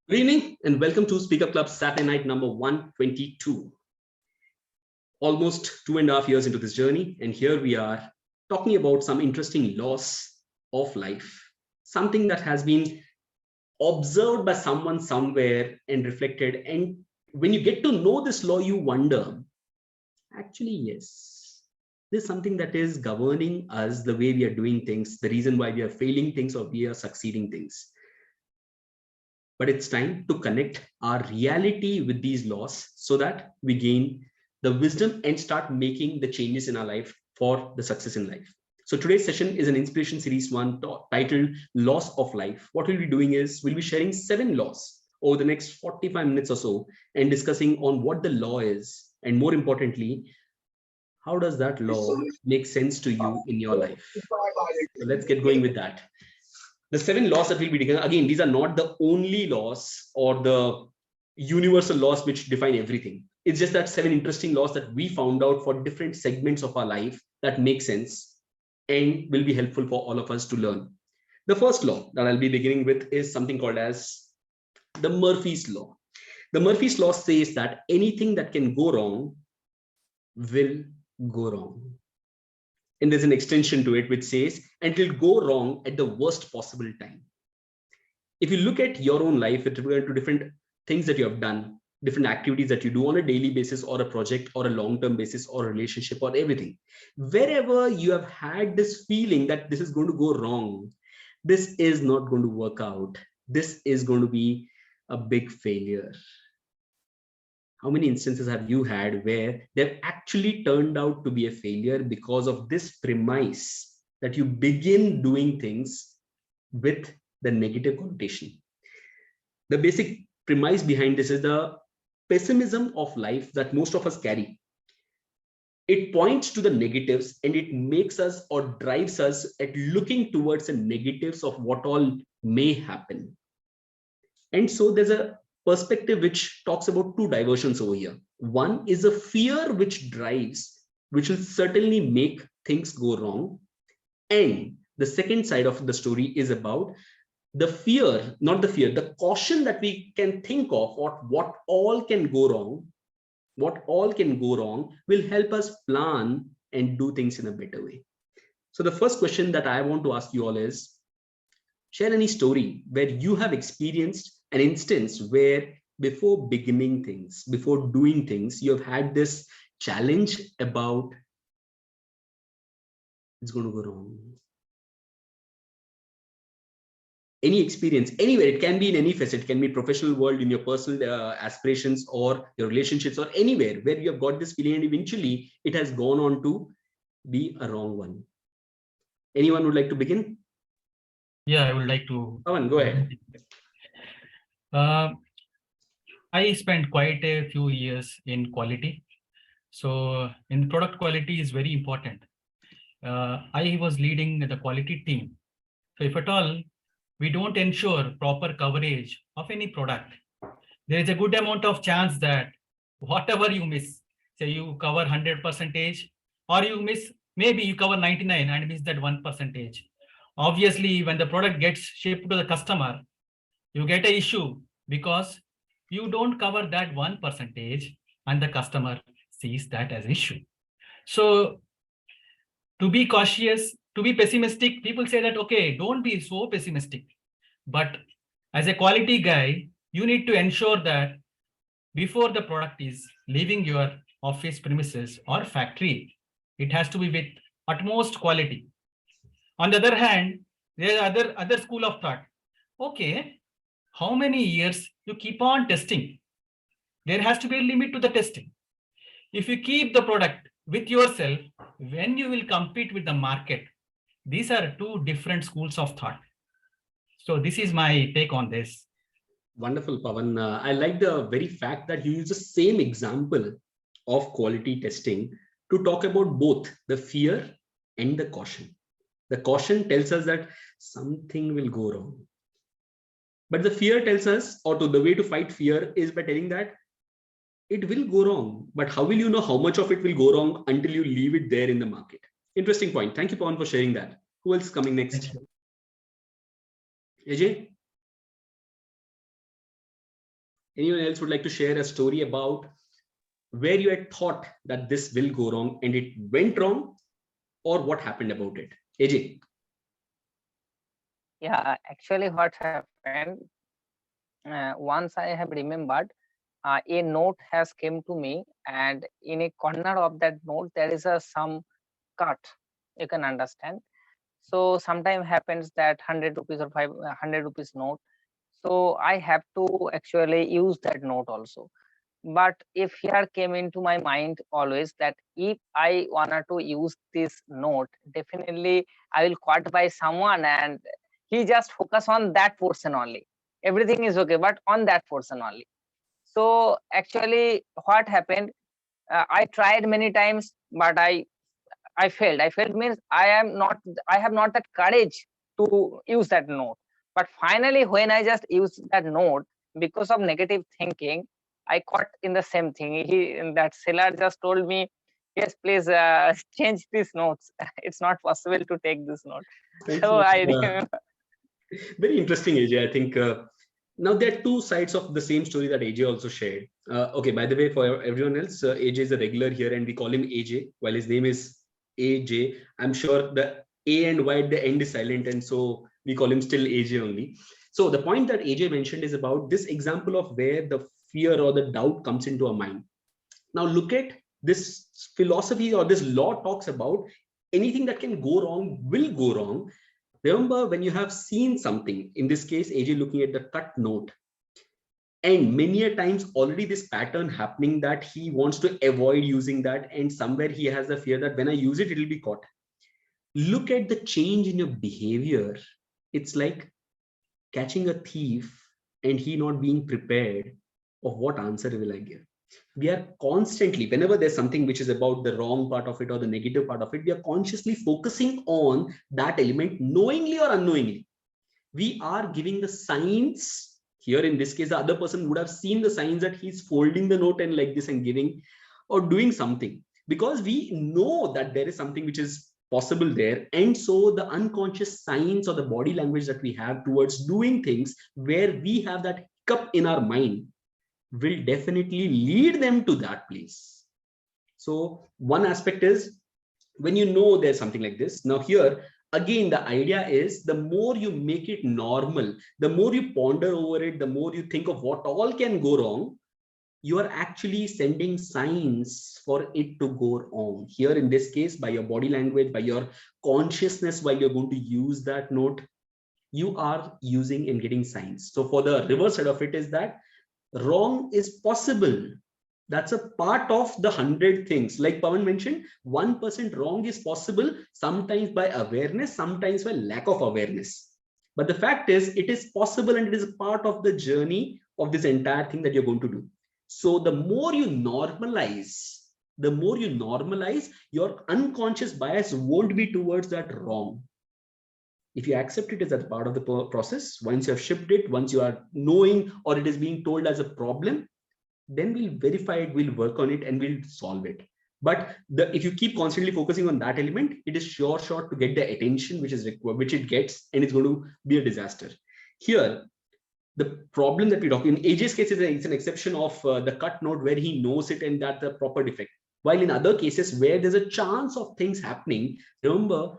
Good evening and welcome to Speaker Club Saturday night number 122. Almost 2.5 years into this journey, and here we are talking about some interesting laws of life, something that has been observed by someone somewhere and reflected. And when you get to know this law, you wonder, actually, yes, this is something that is governing us, the way we are doing things, the reason why we are failing things or we are succeeding things. But it's time to connect our reality with these laws so that we gain the wisdom and start making the changes in our life for the success in life. So today's session is an inspiration series one titled Laws of Life. What we'll be doing is we'll be sharing 7 laws over the next 45 minutes or so and discussing on what the law is, and more importantly, how does that law make sense to you in your life. So let's get going with that. The 7 laws that we'll be taking, again, these are not the only laws or the universal laws which define everything. It's just that 7 interesting laws that we found out for different segments of our life that make sense and will be helpful for all of us to learn. The first law that I'll be beginning with is something called as the Murphy's Law. The Murphy's Law says that anything that can go wrong will go wrong. And there's an extension to it which says, and it will go wrong at the worst possible time. If you look at your own life, with regard to different things that you have done, different activities that you do on a daily basis or a project or a long-term basis or a relationship or everything, wherever you have had this feeling that this is going to go wrong, this is not going to work out, this is going to be a big failure. How many instances have you had where they've actually turned out to be a failure because of this premise that you begin doing things with the negative connotation? The basic premise behind this is the pessimism of life that most of us carry. It points to the negatives and it makes us or drives us at looking towards the negatives of what all may happen. And so there's a perspective which talks about 2 diversions over here. One is a fear which drives, which will certainly make things go wrong. And the second side of the story is about the fear, not the fear, the caution that we can think of what all can go wrong. What all can go wrong will help us plan and do things in a better way. So the first question that I want to ask you all is, share any story where you have experienced an instance where before beginning things, before doing things, you have had this challenge about it's going to go wrong. Any experience, anywhere, it can be in any facet, it can be professional world, in your personal aspirations or your relationships or anywhere where you have got this feeling and eventually it has gone on to be a wrong one. Anyone would like to begin? Yeah, I would like to. Pawan, go ahead. I spent quite a few years in quality. So in product quality is very important. I was leading the quality team. So if at all we don't ensure proper coverage of any product, there is a good amount of chance that whatever you miss, say you cover 100% or you miss, maybe you cover 99 and miss that 1%. Obviously, when the product gets shipped to the customer, you get an issue because you don't cover that 1% and the customer sees that as issue. So to be cautious, to be pessimistic, people say that, okay, don't be so pessimistic. But as a quality guy, you need to ensure that before the product is leaving your office premises or factory, it has to be with utmost quality. On the other hand, there is other school of thought. Okay, how many years you keep on testing? There has to be a limit to the testing. If you keep the product with yourself, when you will compete with the market, these are 2 different schools of thought. So this is my take on this. Wonderful, Pawan. I like the very fact that you use the same example of quality testing to talk about both the fear and the caution. The caution tells us that something will go wrong. But the fear tells us, or the way to fight fear is by telling that it will go wrong. But how will you know how much of it will go wrong until you leave it there in the market? Interesting point. Thank you, Pawan, for sharing that. Who else is coming next? AJ? Anyone else would like to share a story about where you had thought that this will go wrong and it went wrong, or what happened about it? AJ. Yeah, actually what happened, once I have remembered, a note has came to me, and in a corner of that note there is a some cut, you can understand. So sometimes happens that 100 rupees or 500 rupees note, so I have to actually use that note also. But if here came into my mind always that if I wanted to use this note, definitely I will caught by someone and he just focus on that portion only. Everything is okay, but on that portion only. So actually what happened, I tried many times, but I failed. I failed means I have not that courage to use that note. But finally, when I just used that note, because of negative thinking, I caught in the same thing. That seller just told me, yes, please change these notes. It's not possible to take this note. Thanks So so much. I remember. Very interesting, AJ. I think now there are two sides of the same story that AJ also shared. Okay, by the way, for everyone else, AJ is a regular here and we call him AJ while his name is AJ. I'm sure the A and Y at the end is silent, and so we call him still AJ only. So the point that AJ mentioned is about this example of where the fear or the doubt comes into our mind. Now look at this philosophy, or this law talks about anything that can go wrong will go wrong. Remember, when you have seen something, in this case, AJ looking at the cut note, and many a times already this pattern happening that he wants to avoid using that, and somewhere he has the fear that when I use it, it will be caught. Look at the change in your behavior. It's like catching a thief and he not being prepared of what answer will I give. We are constantly, whenever there's something which is about the wrong part of it or the negative part of it, we are consciously focusing on that element, knowingly or unknowingly. We are giving the signs. Here in this case, the other person would have seen the signs that he's folding the note and like this and giving or doing something, because we know that there is something which is possible there. And so the unconscious signs or the body language that we have towards doing things where we have that hiccup in our mind will definitely lead them to that place. So one aspect is when you know there's something like this. Now here again, the idea is the more you make it normal, the more you ponder over it, the more you think of what all can go wrong, you are actually sending signs for it to go wrong. Here in this case, by your body language, by your consciousness while you're going to use that note, you are using and getting signs. So for the reverse side of it is that wrong is possible. That's a part of the 100 things. Like Pawan mentioned, 1% wrong is possible, sometimes by awareness, sometimes by lack of awareness. But the fact is, it is possible and it is a part of the journey of this entire thing that you're going to do. So the more you normalize, your unconscious bias won't be towards that wrong. If you accept it as a part of the process, once you have shipped it, once you are knowing or it is being told as a problem, then we'll verify it, we'll work on it, and we'll solve it. But if you keep constantly focusing on that element, it is sure to get the attention which is required, which it gets, and it's going to be a disaster. Here, the problem that we talk in AJ's case is it's an exception of the cut note where he knows it and that's the proper defect. While in other cases where there's a chance of things happening, remember,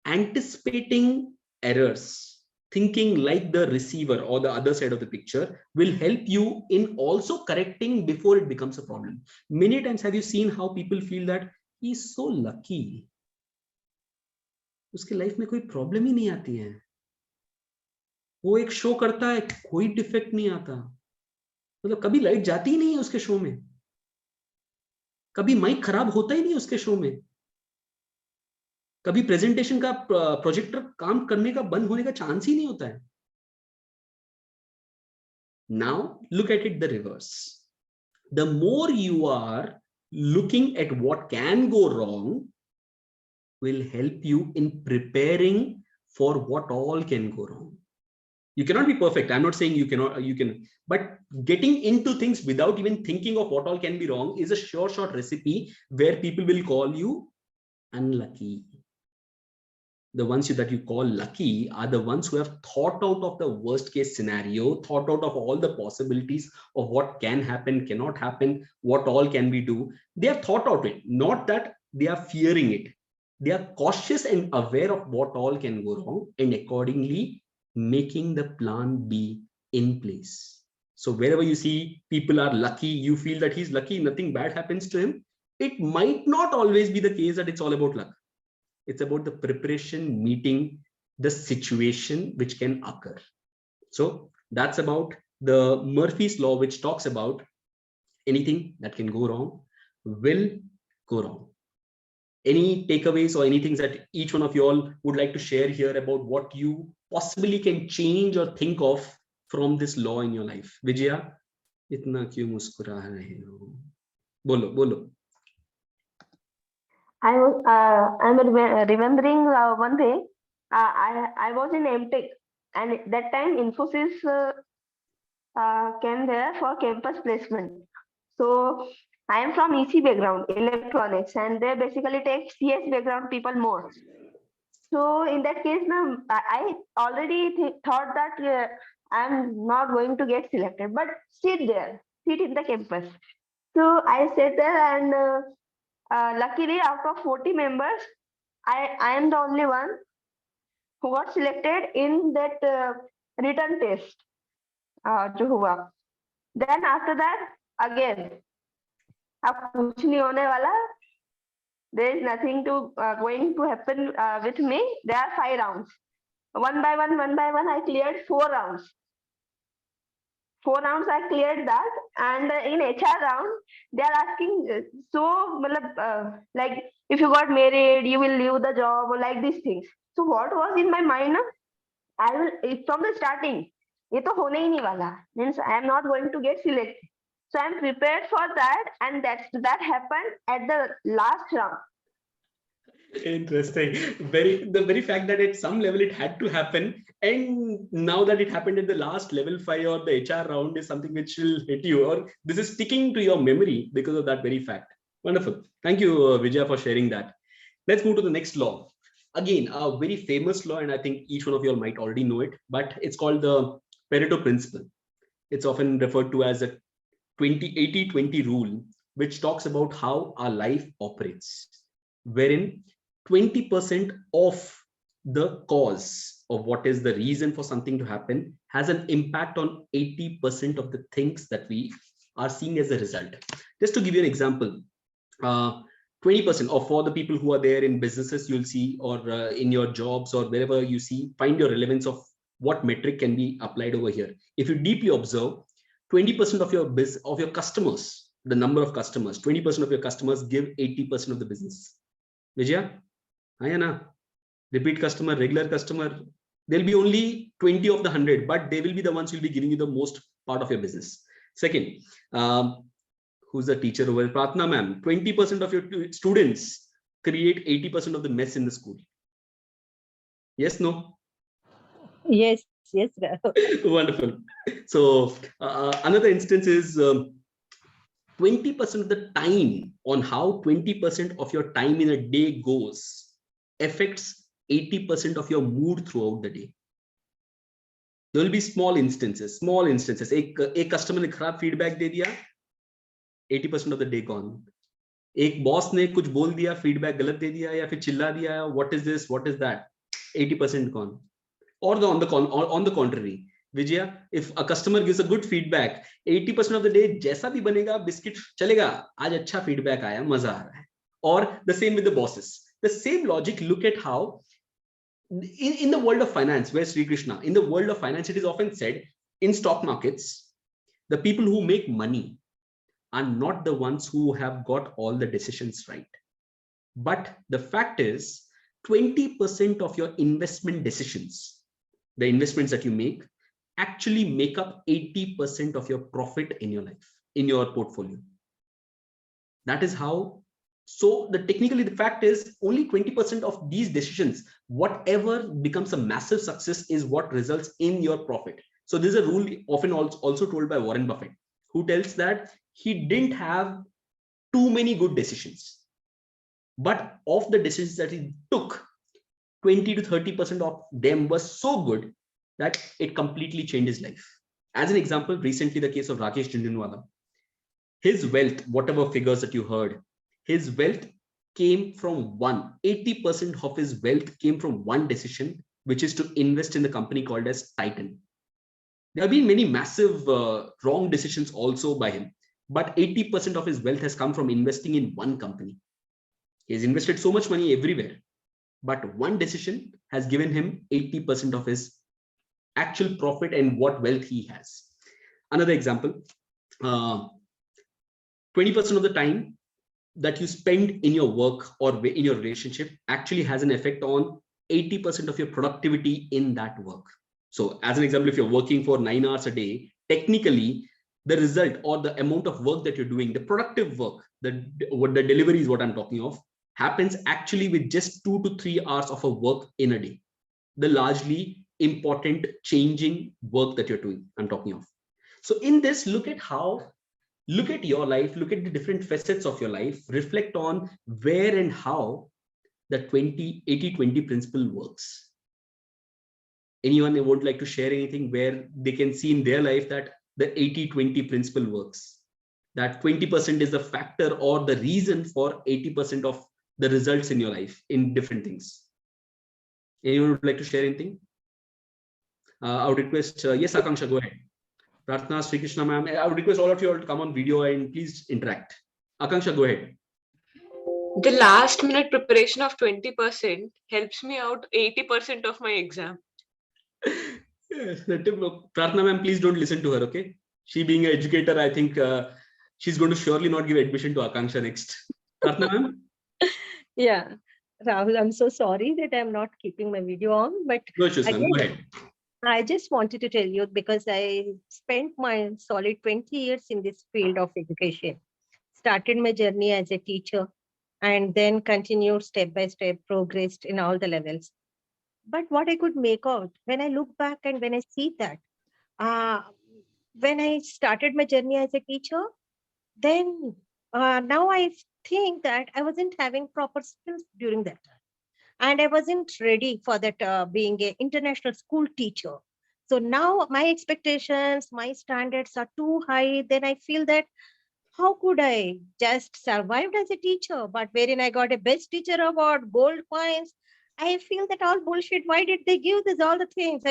anticipating errors, thinking like the receiver or the other side of the picture will help you in also correcting before it becomes a problem. Many times have you seen how people feel that he's so lucky, उसके life में कोई problem ही नहीं आती है, वो एक show करता है कोई डिफेक्ट नहीं आता, मतलब कभी लाइट जाती ही नहीं है उसके शो में, कभी माइक खराब होता ही नहीं उसके शो में, कभी प्रेजेंटेशन का प्रोजेक्टर काम करने का बंद होने का चांस ही नहीं होता है. Now look at it the reverse. The more you are looking at what can go wrong will help you in preparing for what all can go wrong. You cannot be perfect. I'm not saying you cannot, you can, but getting into things without even thinking of what all can be wrong is a short recipe where people will call you unlucky. the ones that you call lucky are the ones who have thought out of the worst case scenario, thought out of all the possibilities of what can happen, cannot happen, what all can we do. They have thought out it, not that they are fearing it. They are cautious and aware of what all can go wrong and accordingly making the plan B in place. So wherever you see people are lucky, you feel that he's lucky, nothing bad happens to him. It might not always be the case that it's all about luck. It's about the preparation meeting the situation which can occur. So that's about the Murphy's law, which talks about anything that can go wrong will go wrong. Any takeaways or anything that each one of you all would like to share here about what you possibly can change or think of from this law in your life? Vijaya, itna kyun muskura rahe ho? Bolo, bolo. I'm remembering one day. I was in MTech, and at that time Infosys came there for campus placement. So I am from EC background, electronics, and they basically take CS background people more. So in that case, now I already thought that I'm not going to get selected, but sit in the campus. So I sat there, and luckily, out of 40 members, I am the only one who got selected in that written test. जो हुआ. Then after that, again, अब कुछ नहीं होने वाला. There is nothing going to happen with me. There are 5 rounds. One by one, I cleared 4 rounds. 4 rounds I cleared that, and in HR round they are asking like if you got married you will leave the job or like these things. So what was in my mind? I will from the starting ये तो होने ही नहीं वाला, means I am not going to get selected. So I am prepared for that, and that happened at the last round. Interesting. The very fact that at some level it had to happen, and now that it happened at the last level 5 or the HR round is something which will hit you, or this is sticking to your memory because of that very fact. Wonderful. Thank you, Vijaya, for sharing that. Let's move to the next law. Again, a very famous law, and I think each one of you all might already know it, but it's called the Pareto Principle. It's often referred to as a 80-20 rule, which talks about how our life operates, wherein 20% of the cause of what is the reason for something to happen has an impact on 80% of the things that we are seeing as a result. Just to give you an example, 20% or for the people who are there in businesses, you'll see, or in your jobs or wherever you see, find your relevance of what metric can be applied over here. If you deeply observe, 20% of your customers, the number of customers, 20% of your customers give 80% of the business. Vijaya, Ayana, repeat customer, regular customer, there'll be only 20 of the 100, but they will be the ones who will be giving you the most part of your business. Second, who's the teacher over here? Pratna ma'am, 20% of your students create 80% of the mess in the school. Yes, no? Yes. Wonderful. So another instance is 20% of the time, on how 20% of your time in a day goes affects 80% of your mood throughout the day. There will be small instances. A customer ने खराब feedback दे दिया, 80% of the day gone. एक boss ने कुछ बोल दिया, feedback गलत दे दिया या फिर चिल्ला दिया, what is this, what is that, 80% gone. Or on the contrary, Vijaya, if a customer gives a good feedback, 80% of the day जैसा भी बनेगा बिस्किट चलेगा, आज अच्छा feedback आया, मजा आ रहा है. Or the same with the bosses. The same logic, look at how in the world of finance, where Sri Krishna, in the world of finance, it is often said in stock markets, the people who make money are not the ones who have got all the decisions right. But the fact is 20% of your investment decisions, the investments that you make, actually make up 80% of your profit in your life, in your portfolio. That is how. So technically the fact is only 20% of these decisions, whatever becomes a massive success, is what results in your profit. So this is a rule often also told by Warren Buffett, who tells that he didn't have too many good decisions, but of the decisions that he took, 20 to 30% of them were so good that it completely changed his life. As an example, recently the case of Rakesh Jhunjhunwala, his wealth, whatever figures that you heard, his wealth came from 80% of his wealth came from one decision, which is to invest in the company called as Titan. There have been many massive wrong decisions also by him, but 80% of his wealth has come from investing in one company. He has invested so much money everywhere, but one decision has given him 80% of his actual profit and what wealth he has. Another example, 20% of the time that you spend in your work or in your relationship actually has an effect on 80% of your productivity in that work. So as an example, if you're working for 9 hours a day, technically the result or the amount of work that you're doing, the productive work, the delivery is what I'm talking of, happens actually with just 2 to 3 hours of a work in a day. The largely important changing work that you're doing, I'm talking of. So in this, look at your life, look at the different facets of your life, reflect on where and how the 80-20 principle works. Anyone would like to share anything where they can see in their life that the 80-20 principle works? That 20% is the factor or the reason for 80% of the results in your life in different things. Anyone would like to share anything? I would request, yes, Akanksha, go ahead. Pratna, Sri Krishna ma'am, I would request all of you all to come on video and please interact. Akanksha, go ahead. The last minute preparation of 20% helps me out 80% of my exam. Yes, Pratna ma'am, please don't listen to her, okay? She being an educator, I think she's going to surely not give admission to Akanksha next. Pratna ma'am? Yeah. Rahul, I'm so sorry that I'm not keeping my video on, but No issues, ma'am. Go ahead. I just wanted to tell you, because I spent my solid 20 years in this field of education, started my journey as a teacher, and then continued step by step, progressed in all the levels. But what I could make out when I look back and when I see that, when I started my journey as a teacher, then now I think that I wasn't having proper skills during that time. And I wasn't ready for that being an international school teacher. So now my expectations, my standards are too high. Then I feel that how could I just survived as a teacher, but wherein I got a best teacher award, gold coins. I feel that all bullshit. Why did they give this all the things?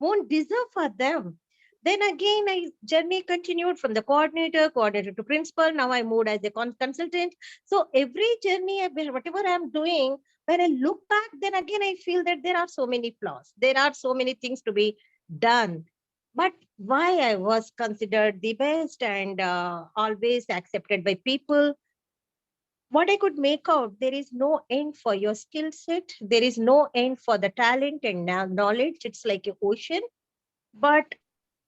Won't deserve for them. Then again, I journey continued from the coordinator to principal. Now I moved as a consultant. So every journey, whatever I'm doing, when I look back, then again, I feel that there are so many flaws. There are so many things to be done. But why I was considered the best and always accepted by people, what I could make out, there is no end for your skill set. There is no end for the talent and knowledge. It's like an ocean. But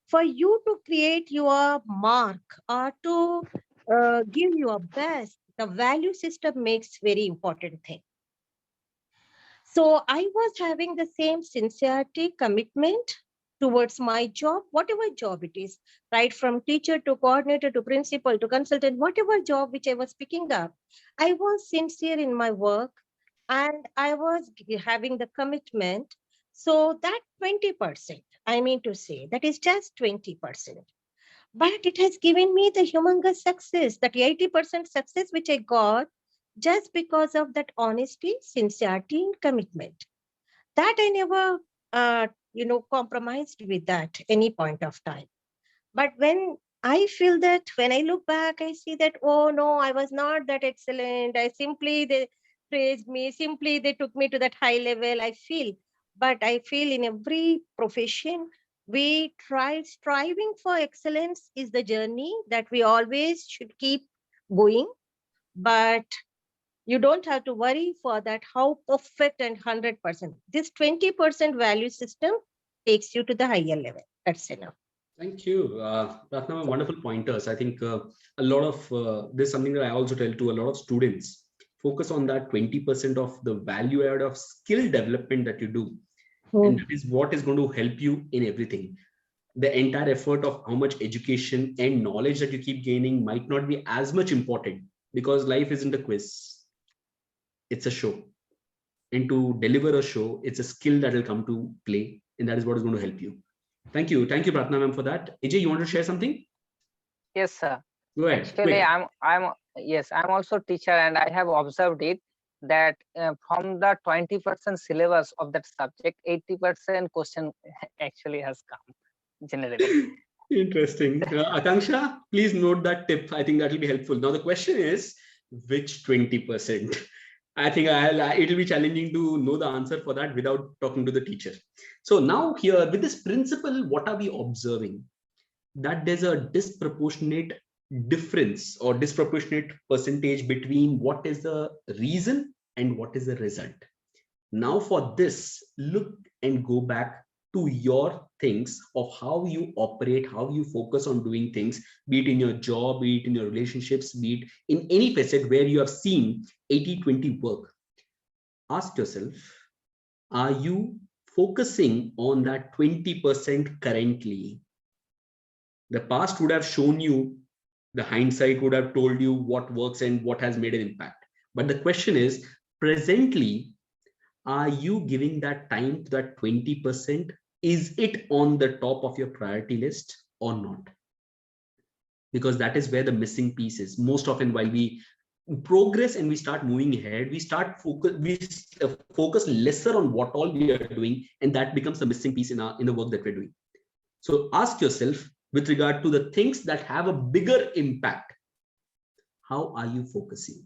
for you to create your mark or to give your best, the value system makes very important thing. So I was having the same sincerity, commitment towards my job, whatever job it is, right from teacher to coordinator to principal to consultant, whatever job which I was picking up, I was sincere in my work and I was having the commitment. So that 20%, I mean to say, that is just 20%. But it has given me the humongous success, that 80% success which I got just because of that honesty, sincerity, and commitment. That I never, compromised with that any point of time. But when I feel that, when I look back, I see that, oh no, I was not that excellent. They praised me, simply they took me to that high level, I feel. But I feel in every profession, we striving for excellence is the journey that we always should keep going. But you don't have to worry for that, how perfect and 100%. This 20% value system takes you to the higher level. That's enough. Thank you. Ratnam, wonderful pointers. I think a lot of this is something that I also tell to a lot of students. Focus on that 20% of the value add of skill development that you do. And that is what is going to help you in everything. The entire effort of how much education and knowledge that you keep gaining might not be as much important, because life isn't a quiz. It's a show. and to deliver a show, it's a skill that will come to play, and that is what is going to help you. Thank you, Pratna ma'am, for that. AJ, you want to share something? Yes, sir. Go ahead. Actually, Quick. I'm also teacher, and I have observed it that from the 20% syllabus of that subject, 80% question actually has come generally. Interesting. Akanksha, please note that tip. I think that will be helpful. Now the question is, which 20%? I think it will be challenging to know the answer for that without talking to the teacher. So now here with this principle, what are we observing? That there's a disproportionate difference or disproportionate percentage between what is the reason and what is the result. Now for this, look and go back to your things of how you operate, how you focus on doing things, be it in your job, be it in your relationships, be it in any facet where you have seen 80-20 work. Ask yourself, are you focusing on that 20% currently? The past would have shown you, the hindsight would have told you what works and what has made an impact. But the question is, presently, are you giving that time to that 20%? Is it on the top of your priority list or not? Because that is where the missing piece is. Most often while we progress and we start moving ahead, we focus lesser on what all we are doing, and that becomes the missing piece in the work that we're doing. So ask yourself, with regard to the things that have a bigger impact, how are you focusing?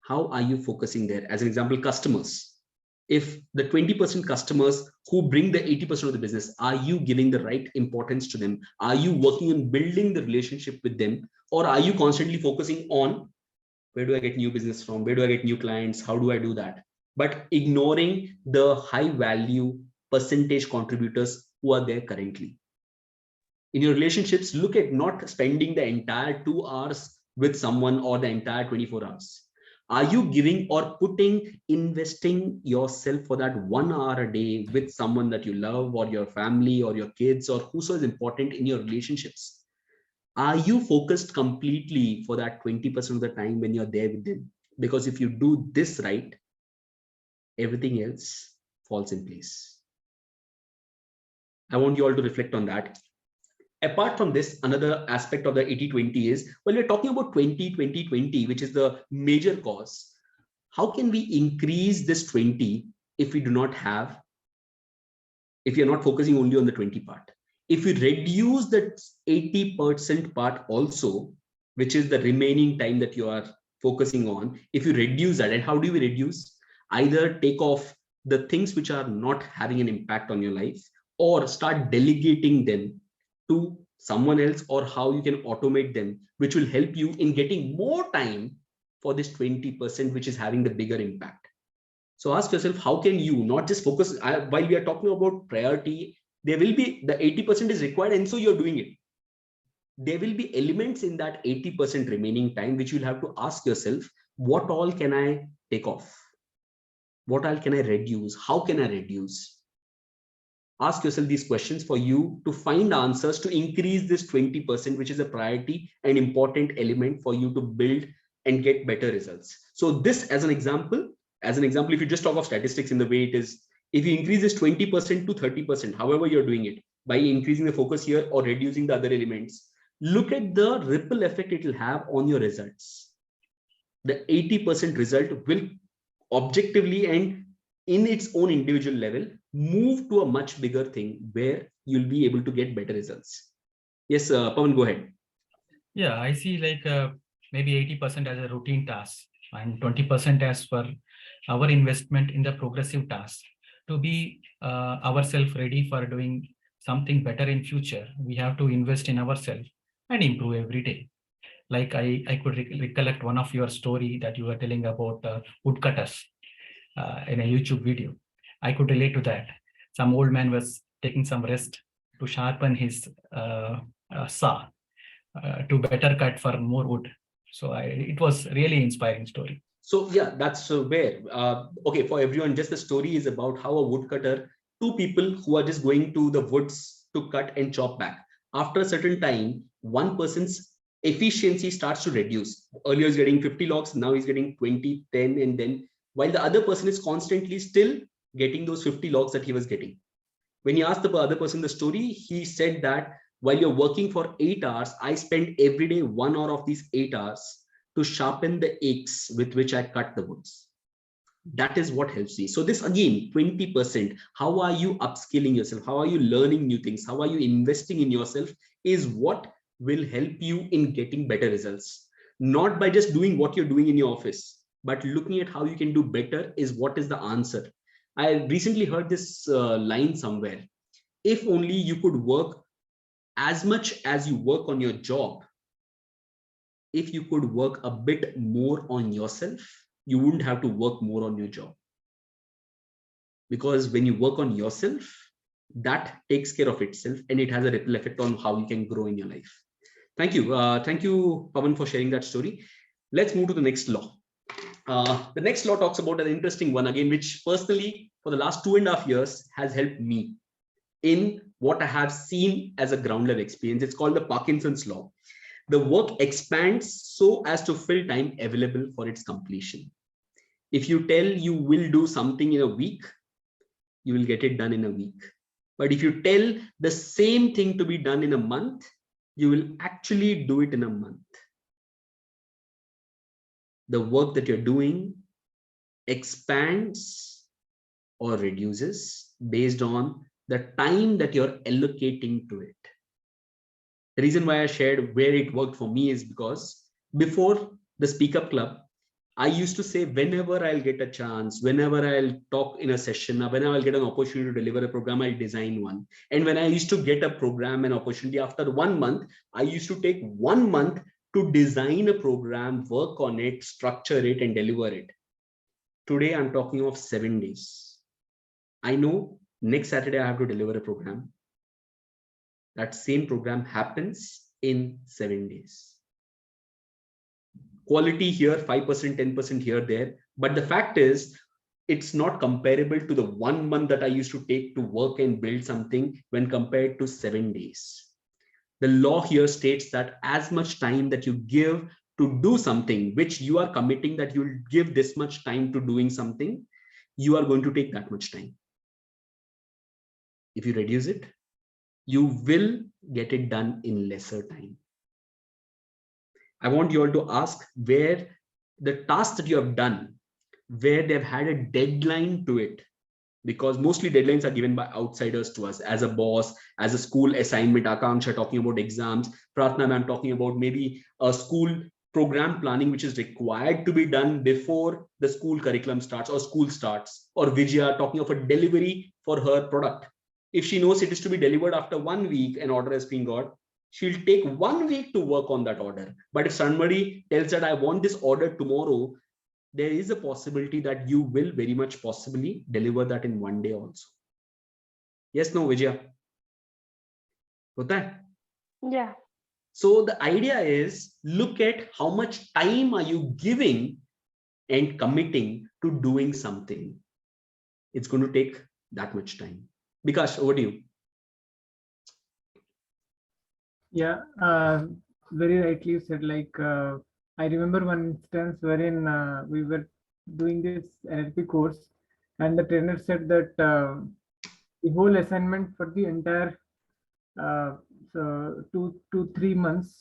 How are you focusing there? As an example, customers. If the 20% customers who bring the 80% of the business, are you giving the right importance to them? Are you working on building the relationship with them? Or are you constantly focusing on, where do I get new business from? Where do I get new clients? How do I do that? But ignoring the high value percentage contributors who are there currently. In your relationships, look at not spending the entire 2 hours with someone or the entire 24 hours. Are you giving or investing yourself for that 1 hour a day with someone that you love, or your family or your kids, or whoso is important in your relationships? Are you focused completely for that 20% of the time when you're there with them? Because if you do this right, everything else falls in place. I want you all to reflect on that. Apart from this, another aspect of the 80-20 is, when we're talking about 20-20-20, which is the major cause, how can we increase this 20 if we do not have, if you're not focusing only on the 20 part? If we reduce that 80% part also, which is the remaining time that you are focusing on, if you reduce that, and how do we reduce? Either take off the things which are not having an impact on your life, or start delegating them to someone else, or how you can automate them, which will help you in getting more time for this 20% which is having the bigger impact. So ask yourself, how can you not just focus, while we are talking about priority, there will be the 80% is required, and so you're doing it. There will be elements in that 80% remaining time which you'll have to ask yourself, what all can I take off? What all can I reduce? How can I reduce? Ask yourself these questions for you to find answers to increase this 20%, which is a priority and important element for you to build and get better results. So this as an example, if you just talk of statistics in the way it is, if you increase this 20% to 30%, however you're doing it, by increasing the focus here or reducing the other elements, look at the ripple effect it will have on your results. The 80% result will objectively and in its own individual level move to a much bigger thing where you'll be able to get better results. Yes, Pawan, go ahead. Yeah, I see like maybe 80% as a routine task and 20% as for our investment in the progressive task. To be ourselves ready for doing something better in future, we have to invest in ourselves and improve every day. Like I could recollect one of your story that you were telling about woodcutters in a YouTube video. I could relate to that. Some old man was taking some rest to sharpen his saw to better cut for more wood. So it was really inspiring story. So yeah, that's where, okay, for everyone, just the story is about how a woodcutter, two people who are just going to the woods to cut and chop back. After a certain time, one person's efficiency starts to reduce. Earlier he's getting 50 logs, now he's getting 20, 10, and then while the other person is constantly still getting those 50 logs that he was getting. When he asked the other person the story, he said that while you're working for 8 hours, I spend every day 1 hour of these 8 hours to sharpen the axe with which I cut the woods. That is what helps me. So this again, 20%, how are you upskilling yourself? How are you learning new things? How are you investing in yourself is what will help you in getting better results. Not by just doing what you're doing in your office, but looking at how you can do better is what is the answer. I recently heard this line somewhere. If only you could work as much as you work on your job, if you could work a bit more on yourself, you wouldn't have to work more on your job. Because when you work on yourself, that takes care of itself and it has a ripple effect on how you can grow in your life. Thank you. Thank you, Pawan, for sharing that story. Let's move to the next law. The next law talks about an interesting one again, which personally for the last 2.5 years has helped me in what I have seen as a ground level experience. It's called the Parkinson's law. The work expands so as to fill time available for its completion. If you tell you will do something in a week, you will get it done in a week. But if you tell the same thing to be done in a month, you will actually do it in a month. The work that you're doing expands or reduces based on the time that you're allocating to it. The reason why I shared where it worked for me is because before the Speak Up Club, I used to say whenever I'll get a chance, whenever I'll talk in a session, whenever I'll get an opportunity to deliver a program, I'll design one. And when I used to get a program, an opportunity after 1 month, I used to take 1 month to design a program, work on it, structure it, and deliver it. Today, I'm talking of 7 days. I know next Saturday I have to deliver a program. That same program happens in 7 days. Quality here, 5%, 10% here, there. But the fact is, it's not comparable to the 1 month that I used to take to work and build something when compared to 7 days. The law here states that as much time that you give to do something, which you are committing that you'll give this much time to doing something, you are going to take that much time. If you reduce it, you will get it done in lesser time. I want you all to ask where the tasks that you have done, where they've had a deadline to it, because mostly deadlines are given by outsiders to us as a boss, as a school assignment. Akanksha talking about exams, Pratna ma'am talking about maybe a school program planning, which is required to be done before the school curriculum starts or school starts, or Vijaya talking of a delivery for her product. If she knows it is to be delivered after 1 week, an order has been got, she'll take 1 week to work on that order. But if somebody tells that I want this order tomorrow, there is a possibility that you will very much possibly deliver that in 1 day also. Yes, no, Vijaya? Hota hai? Yeah. So the idea is, look at how much time are you giving and committing to doing something. It's going to take that much time. Bikash, over to you. Yeah, very rightly said. Like, I remember one instance wherein we were doing this NLP course, and the trainer said that the whole assignment for the entire so 2-3 months,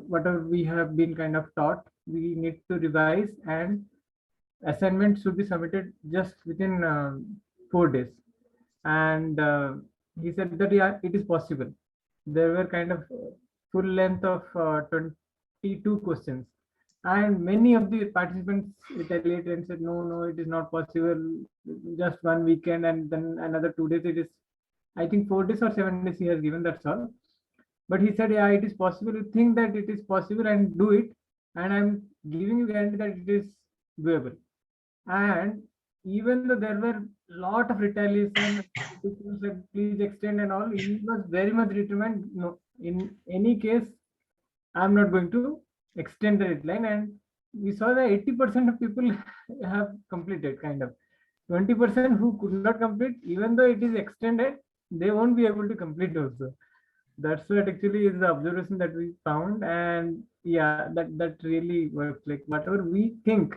whatever we have been kind of taught, we need to revise, and assignment should be submitted just within 4 days. And he said that yeah, it is possible. There were kind of full length of 22 questions, and many of the participants retaliated and said no, it is not possible, just 1 weekend and then another 2 days. It is, I think 4 days or 7 days he has given, that's all. But he said yeah, it is possible. You think that it is possible and do it, and I'm giving you guarantee that it is doable. And even though there were a lot of retaliation, people said please extend and all, he was very much determined. No, in any case, I'm not going to extend the deadline. And we saw that 80% of people have completed, kind of 20% who could not complete, even though it is extended, they won't be able to complete also. That's what actually is the observation that we found. And yeah, that really works. Like whatever we think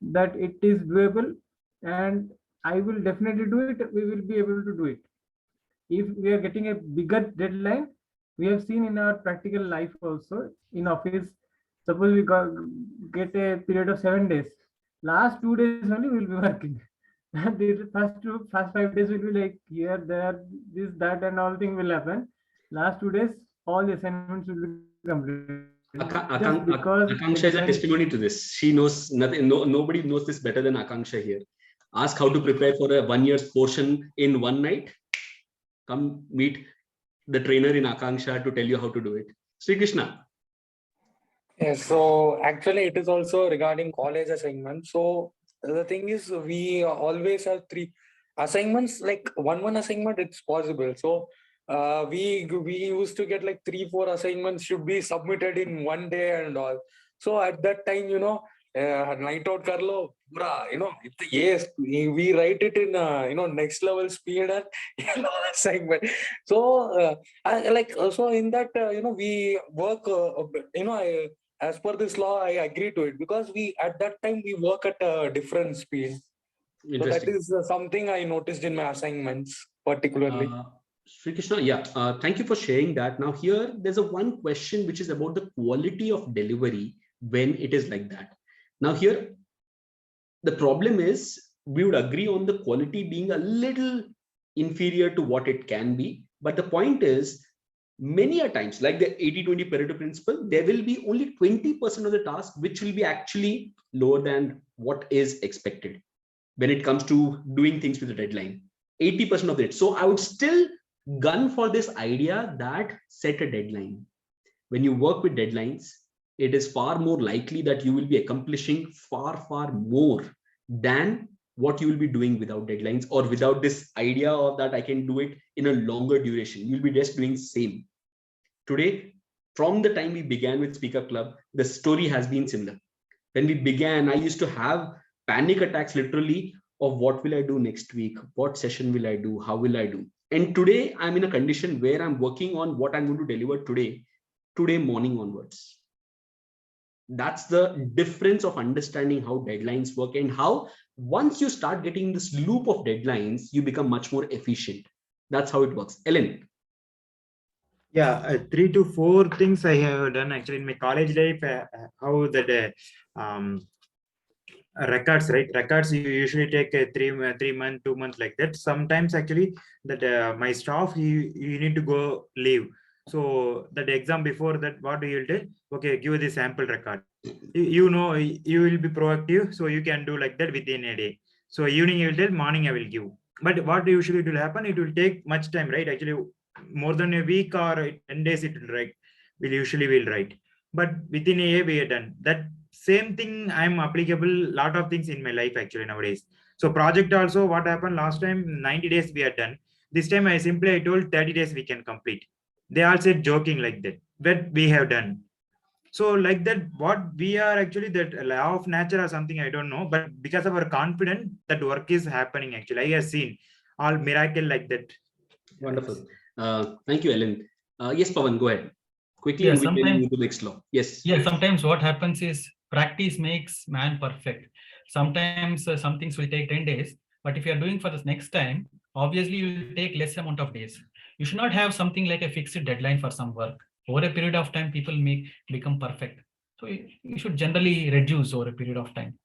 that it is doable, and I will definitely do it. We will be able to do it. If we are getting a bigger deadline, we have seen in our practical life also in office, suppose we get a period of 7 days, last 2 days only we will be working. And the first 5 days will be like here, there, this, that, and all things will happen. Last 2 days, all the assignments will be completed. Just because Akanksha is a testimony to this. She knows nothing. Nobody knows this better than Akanksha here. Ask how to prepare for a 1 year's portion in one night. Come meet the trainer in Akanksha to tell you how to do it. Sri Krishna. Yes, so actually it is also regarding college assignments. So the thing is, we always have 3 assignments, like one assignment, it's possible. So we used to get like 3-4 assignments should be submitted in one day and all. So at that time, night out karlo, yes, we write it in next level speed and assignment. So so in that we work as per this law, I agree to it, because we at that time we work at a different speed. So that is something I noticed in my assignments particularly. Sri Krishna, yeah, thank you for sharing that. Now here, there's one question which is about the quality of delivery when it is like that. Now here, the problem is we would agree on the quality being a little inferior to what it can be. But the point is, many a times, like the 80-20 Pareto principle, there will be only 20% of the task which will be actually lower than what is expected when it comes to doing things with the deadline. 80% of it. So I would still gun for this idea that set a deadline. When you work with deadlines, it is far more likely that you will be accomplishing far more than what you will be doing without deadlines, or without this idea of that I can do it in a longer duration. You'll be just doing same. Today, from the time we began with Speak Up Club, the story has been similar. When we began, I used to have panic attacks literally of what will I do next week? What session will I do? How will I do? And today I'm in a condition where I'm working on what I'm going to deliver today morning onwards. That's the difference of understanding how deadlines work, and how once you start getting this loop of deadlines, you become much more efficient. That's how it works. Ellen. Yeah, 3 to 4 things I have done actually in my college life. How that records, right? Records you usually take a 3 month, 2 months like that. Sometimes actually that my staff, you need to go leave. So that exam before that, what do you do? Okay, give the sample record. You know, you will be proactive, so you can do like that within a day. So evening you will tell, morning I will give. But what usually will happen? It will take much time, right? Actually, more than a week or 10 days it will write. We usually will write, but within a year we are done. That same thing I'm applicable lot of things in my life actually nowadays. So project also, what happened last time, 90 days we are done. This time I told 30 days we can complete. They all said joking like that, but we have done. So like that, what we are actually, that law of nature or something, I don't know, but because of our confidence, that work is happening actually. I have seen all miracle like that. Wonderful. Thank you, Ellen. Yes, Pawan, go ahead. Quickly, Yeah, and we can move to the next law. Yes. Yeah, sometimes what happens is practice makes man perfect. Sometimes some things will take 10 days, but if you are doing for this next time, obviously you will take less amount of days. You should not have something like a fixed deadline for some work. Over a period of time, people become perfect. So you should generally reduce over a period of time.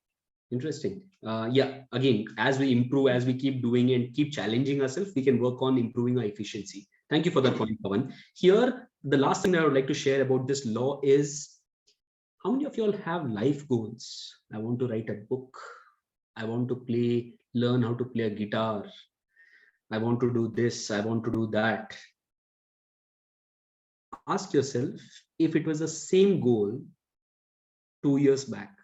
Interesting. Yeah, again, as we improve, as we keep doing and keep challenging ourselves, we can work on improving our efficiency. Thank you for that point, Pawan. Here, the last thing I would like to share about this law is, how many of you all have life goals? I want to write a book. I want to learn how to play a guitar. I want to do this. I want to do that. Ask yourself if it was the same goal 2 years back.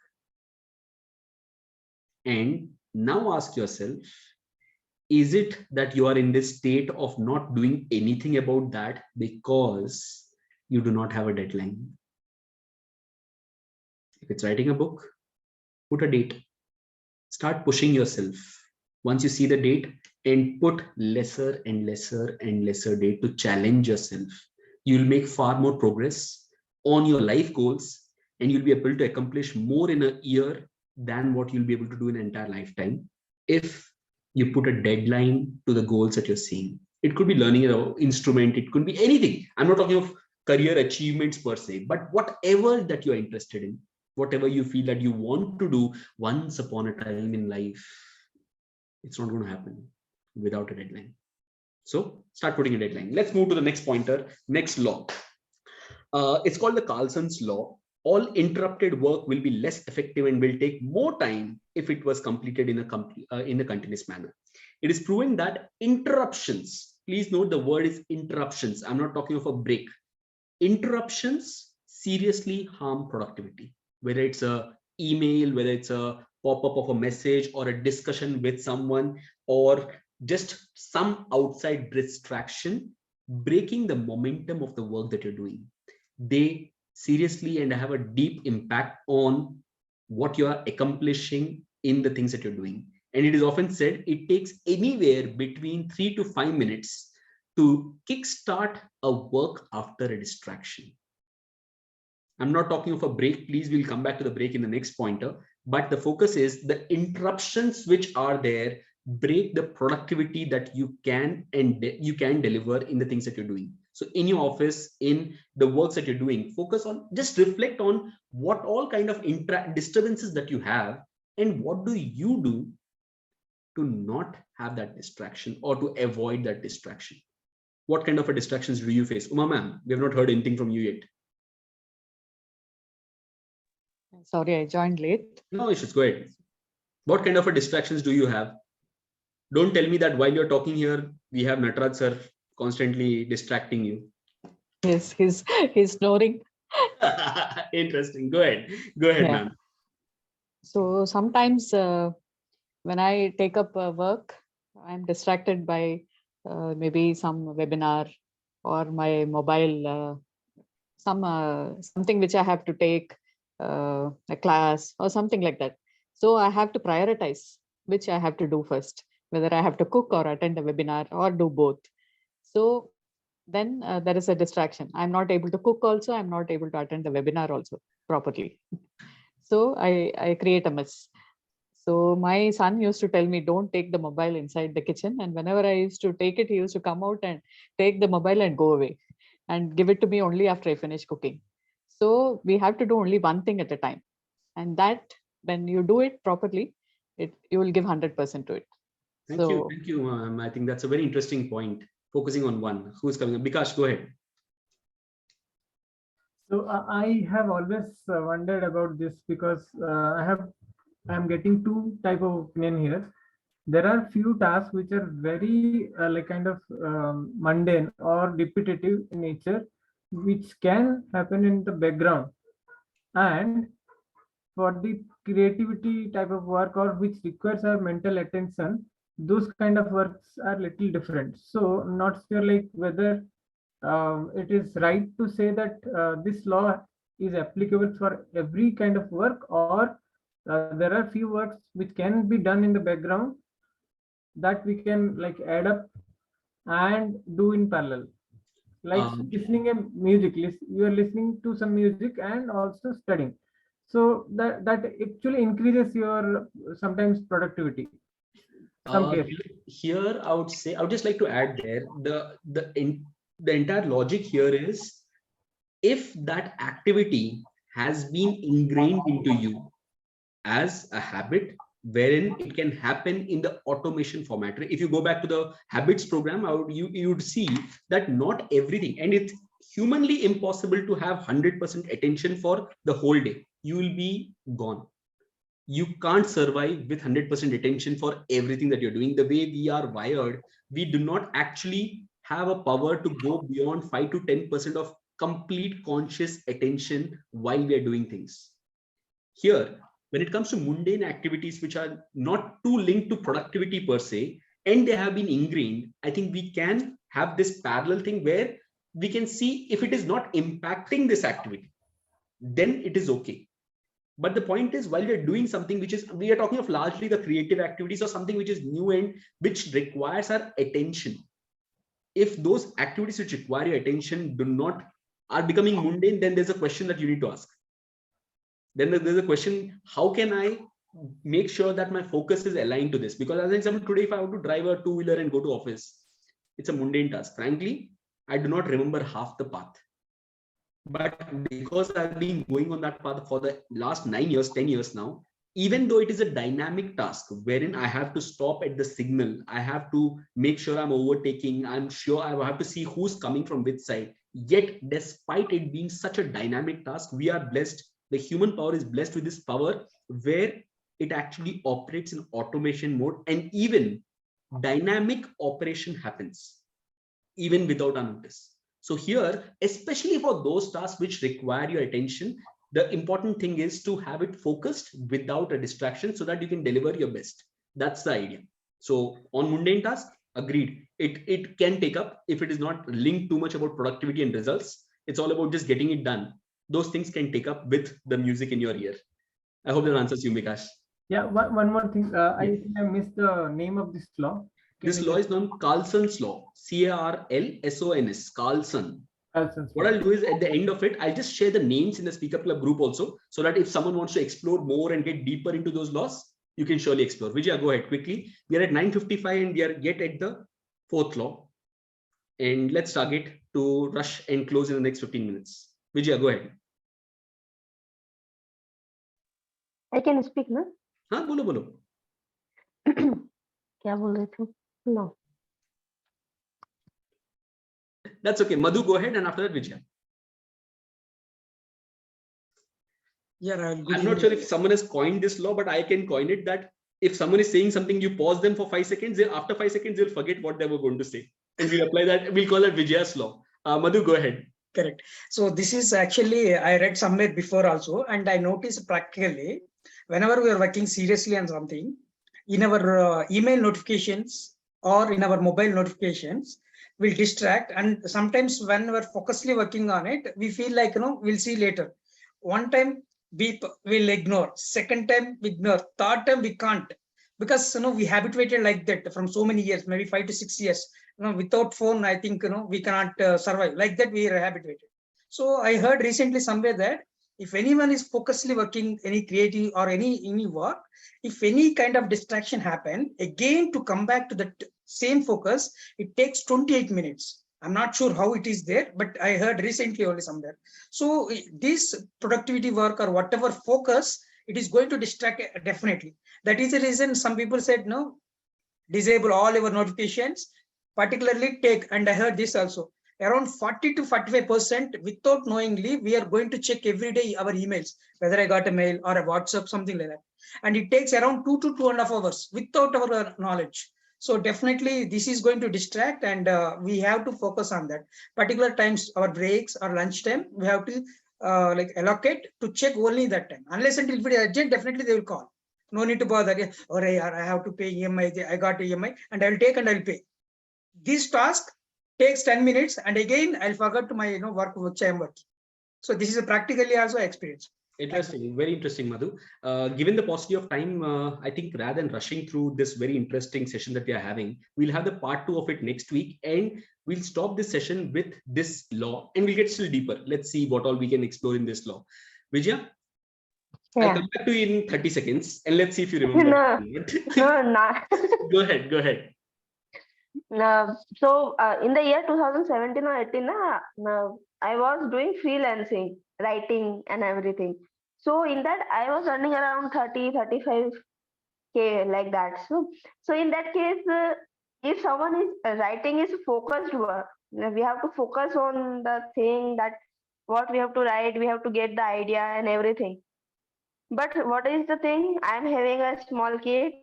And now ask yourself, is it that you are in this state of not doing anything about that because you do not have a deadline? If it's writing a book, put a date. Start pushing yourself. Once you see the date, and put lesser and lesser and lesser date to challenge yourself. You'll make far more progress on your life goals, and you'll be able to accomplish more in a year than what you'll be able to do in an entire lifetime. if you put a deadline to the goals that you're seeing. It could be learning an instrument, it could be anything. I'm not talking of career achievements per se, but whatever that you're interested in, whatever you feel that you want to do once upon a time in life, it's not going to happen without a deadline. So start putting a deadline. Let's move to the next pointer, next law. It's called the Carlson's law. All interrupted work will be less effective and will take more time if it was completed in a continuous manner. It is proven that interruptions, please note the word is interruptions. I'm not talking of a break. Interruptions seriously harm productivity, whether it's a email, whether it's a pop-up of a message or a discussion with someone, or just some outside distraction, breaking the momentum of the work that you're doing. They seriously and have a deep impact on what you are accomplishing in the things that you're doing. And it is often said it takes anywhere between 3 to 5 minutes to kickstart a work after a distraction. I'm not talking of a break. Please, we'll come back to the break in the next pointer. But the focus is the interruptions which are there break the productivity that you can deliver in the things that you're doing. So in your office, in the works that you're doing, focus on, just reflect on what all kind of disturbances that you have and what do you do to not have that distraction or to avoid that distraction. What kind of a distractions do you face? Uma ma'am, we have not heard anything from you yet. Sorry, I joined late. No issues, go ahead. What kind of a distractions do you have? Don't tell me that while you're talking here, we have Nataraj sir constantly distracting you. Yes, he's snoring. Interesting. Go ahead. Go ahead, ma'am. So sometimes when I take up work, I'm distracted by maybe some webinar or my mobile, something which I have to take, a class or something like that. So I have to prioritize which I have to do first, whether I have to cook or attend a webinar or do both. So then there is a distraction. I'm not able to cook also. I'm not able to attend the webinar also properly. So I create a mess. So my son used to tell me, don't take the mobile inside the kitchen. And whenever I used to take it, he used to come out and take the mobile and go away and give it to me only after I finish cooking. So we have to do only one thing at a time. And that when you do it properly, you will give 100% to it. Thank you. I think that's a very interesting point. Focusing on one. Who's coming? Bikash, go ahead. So I have always wondered about this because I'm getting two type of opinion here. There are few tasks which are very like kind of mundane or repetitive in nature, which can happen in the background, and for the creativity type of work or which requires our mental attention, those kind of works are little different. So not sure like whether it is right to say that this law is applicable for every kind of work, or there are few works which can be done in the background that we can like add up and do in parallel, like listening a music. You are listening to some music and also studying, so that actually increases your sometimes productivity. Here I would say, I would just like to add there, the entire logic here is, if that activity has been ingrained into you as a habit, wherein it can happen in the automation format. If you go back to the habits program, you would see that not everything, and it's humanly impossible to have 100% attention for the whole day. You will be gone. You can't survive with 100% attention for everything that you're doing. The way we are wired, we do not actually have a power to go beyond 5 to 10% of complete conscious attention while we are doing things. Here, when it comes to mundane activities which are not too linked to productivity per se, and they have been ingrained, I think we can have this parallel thing where we can see if it is not impacting this activity, then it is okay. But the point is, while we're doing something which is, we are talking of largely the creative activities or something which is new and which requires our attention. If those activities which require your attention are becoming mundane, then there's a question that you need to ask. Then there's a question, how can I make sure that my focus is aligned to this. Because as an example, today, if I have to drive a two-wheeler and go to office, it's a mundane task. Frankly, I do not remember half the path. But because I've been going on that path for the last 9 years, 10 years now, even though it is a dynamic task wherein I have to stop at the signal, I have to make sure I'm overtaking, I'm sure I have to see who's coming from which side. Yet, despite it being such a dynamic task, we are blessed. The human power is blessed with this power where it actually operates in automation mode, and even dynamic operation happens even without a notice. So here, especially for those tasks which require your attention, the important thing is to have it focused without a distraction so that you can deliver your best. That's the idea. So on mundane tasks, agreed, it can take up if it is not linked too much about productivity and results. It's all about just getting it done. Those things can take up with the music in your ear. I hope that answers you, Mikash. Yeah, one more thing. I think I missed the name of this law. This law is known Carlson's law, Carlsons, Carlson. What I'll do is at the end of it, I'll just share the names in the Speaker Club group also, so that if someone wants to explore more and get deeper into those laws, you can surely explore. Vijaya, go ahead quickly. We are at 9:55 and we are yet at the fourth law. And let's target to rush and close in the next 15 minutes. Vijaya, go ahead. I can speak, na? हाँ बोलो बोलो. क्या बोल रहे थे? No. That's okay. Madhu, go ahead, and after that, Vijaya. Yeah, I'm not sure if someone has coined this law, but I can coin it that if someone is saying something, you pause them for 5 seconds. After 5 seconds, they'll forget what they were going to say, and we'll apply that. We'll call that Vijaya's law. Madhu, go ahead. Correct. So this is actually I read somewhere before also, and I noticed practically whenever we are working seriously on something, in our email notifications or in our mobile notifications, will distract, and sometimes when we're focusedly working on it, we feel like we'll see later. One time we will ignore, second time we ignore, third time we can't, because we habituated like that from so many years, maybe 5 to 6 years. Without phone, I think we cannot survive. Like that we are habituated. So I heard recently somewhere that if anyone is focusedly working any creative or any work, if any kind of distraction happen, again to come back to the same focus, it takes 28 minutes. I'm not sure how it is there, but I heard recently only somewhere. So this productivity work or whatever focus, it is going to distract definitely. That is the reason some people said, no, disable all your notifications, particularly take, and I heard this also, around 40 to 45% without knowingly, we are going to check every day our emails, whether I got a mail or a WhatsApp, something like that. And it takes around 2 to 2.5 hours without our knowledge. So definitely this is going to distract, and we have to focus on that. Particular times, our breaks or lunchtime, we have to allocate to check only that time. Unless until it is urgent, definitely they will call. No need to bother. Or I have to pay EMI, I got EMI, and I'll take and I'll pay. This task takes 10 minutes, and again I'll forget to my work which I am working. So this is a practically also experience. Interesting, very interesting, Madhu. Given the paucity of time, I think rather than rushing through this very interesting session that we are having, we'll have the part 2 of it next week, and we'll stop this session with this law, and we'll get still deeper. Let's see what all we can explore in this law. Vijaya, I'll come back to you in 30 seconds, and let's see if you remember. No. Go ahead, go ahead. So in the year 2017 or 18, I was doing freelancing, writing and everything. So in that I was earning around 30-35K like that. So in that case, if someone is writing is focused work, we have to focus on the thing that what we have to write, we have to get the idea and everything. But what is the thing? I'm having a small kid.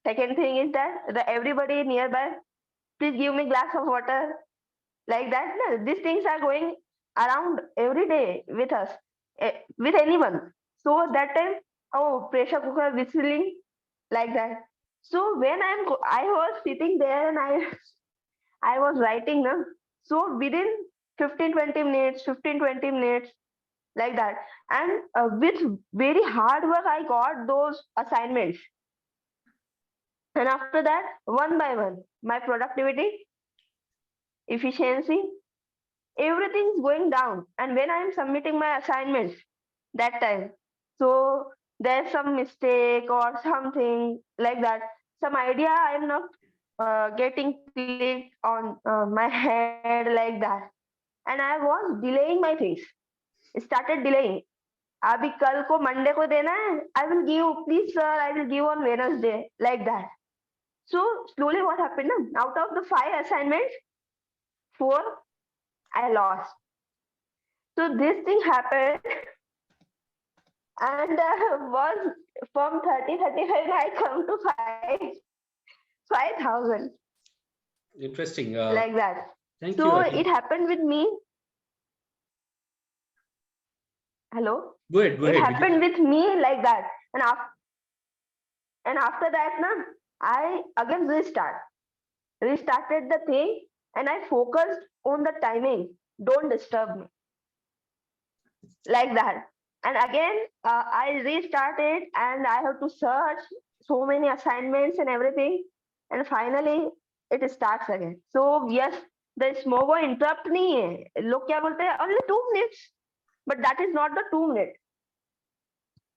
Second thing is that everybody nearby, please give me a glass of water. Like that, no, these things are going around every day with us, with anyone. So that time, pressure cooker whistling, like that. So when I was sitting there and I was writing, no? So within 15-20 minutes, like that. And with very hard work, I got those assignments. And after that, one by one, my productivity, efficiency, everything's going down. And when I'm submitting my assignments that time, so there's some mistake or something like that, some idea I'm not getting clicked on my head like that, and I was delaying my things, started delaying. अभी कल को Monday को देना है, I will give, please sir, I will give on Wednesday, like that. So slowly what happened, out of the 5 assignments, 4 I lost. So this thing happened, and was from 30-35 I come to 5,000. Interesting. Like that. Thank so you. it happened with me. Hello. Go ahead. Go it ahead. happened with me like that, and after that, I again restarted the thing, and I focused on the timing. Don't disturb me. Like that. And again, I restarted, and I have to search so many assignments and everything. And finally, it starts again. So yes, the smoke interrupt nahi hai. Log kya bolte hai? Only 2 minutes. But that is not the 2 minutes.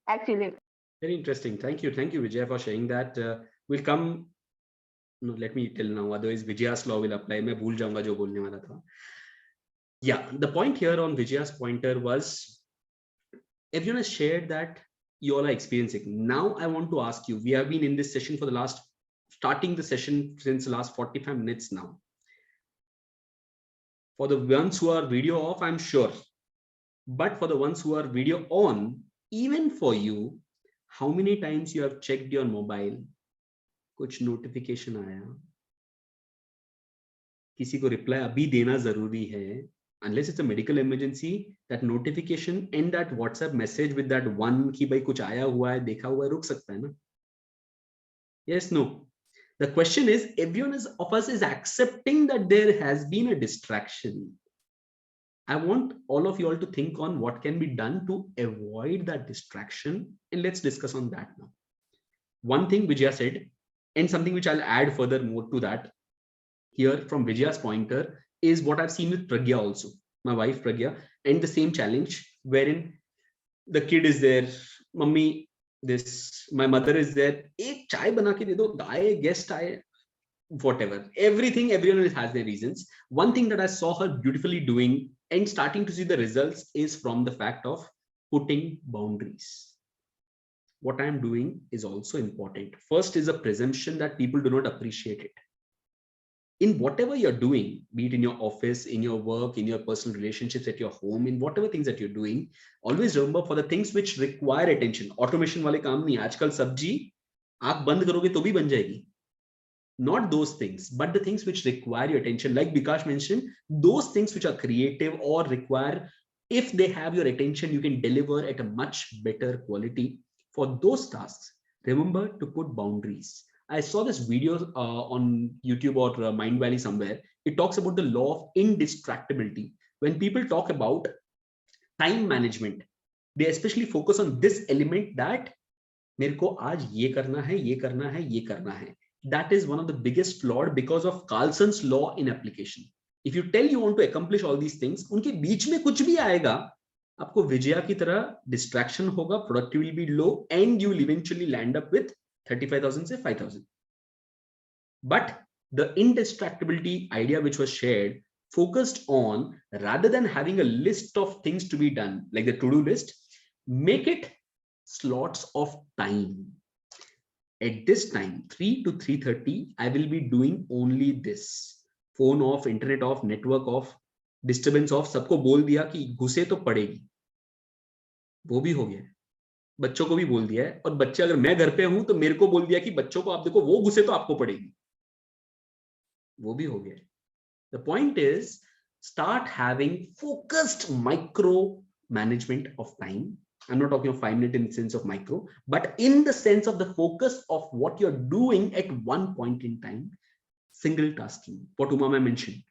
Actually. Very interesting. Thank you. Thank you, Vijay, for sharing that. We'll come. No, let me tell now. Otherwise, Vijaya's law will apply. मैं भूल जाऊंगा जो बोलने वाला था. Yeah, the point here on Vijaya's pointer was everyone has shared that you all are experiencing. Now I want to ask you, we have been in this session for the last, starting the session since the last 45 minutes now. For the ones who are video off, I'm sure. But for the ones who are video on, even for you, how many times you have checked your mobile? कुछ notification आया, किसी को reply अभी देना जरूरी है, unless it's a medical emergency, that notification and that WhatsApp message with that one कि भाई कुछ आया हुआ है, देखा हुआ है, रुक सकता है ना? Yes, no. The question is, everyone of us is accepting that there has been a distraction. I want all of you all to think on what can be done to avoid that distraction, and let's discuss on that now. One thing Vijaya said, and something which I'll add further more to that here from Vijaya's pointer, is what I've seen with Pragya also, my wife Pragya, and the same challenge wherein the kid is there, mummy, this, my mother is there, ek chai bana ke de do, aaye, guest aaye, whatever, everything, everyone has their reasons. One thing that I saw her beautifully doing and starting to see the results is from the fact of putting boundaries. What I'm doing is also important. First is a presumption that people do not appreciate it. In whatever you're doing, be it in your office, in your work, in your personal relationships, at your home, in whatever things that you're doing, always remember for the things which require attention. Automation wale kaam nahi, aajkal sabji aap band karoge to bhi ban jayegi. Not those things, but the things which require your attention. Like Bikash mentioned, those things which are creative or require, if they have your attention, you can deliver at a much better quality. For those tasks, remember to put boundaries. I saw this video on YouTube or Mind Valley somewhere. It talks about the law of indestructibility. When people talk about time management, they especially focus on this element that मेरे को आज ये करना है, ये करना है, ये करना है. That is one of the biggest flaw because of Carlson's law in application. If you tell you want to accomplish all these things, उनके बीच में कुछ भी आएगा, आपको विजया की तरह distraction होगा, productivity will be low, and you will eventually land up with 35,000 से 5,000. But the indestructibility idea which was shared focused on, rather than having a list of things to be done, like the to-do list, make it slots of time. At this time, 3 to 3:30, I will be doing only this. Phone off, internet off, network off, disturbance off. सबको बोल दिया कि घुसे तो पड़ेगी. वो भी हो गया. बच्चों को भी बोल दिया है, और बच्चे अगर मैं घर पे हूं तो मेरे को बोल दिया कि बच्चों को आप देखो वो घुसे तो आपको पड़ेगी. वो भी हो गया. The point is, start having focused micro management of time. I'm not talking of 5 minutes in the sense of micro, but in the sense of the focus of what you're doing at one point in time. Single tasking, what Umama mentioned.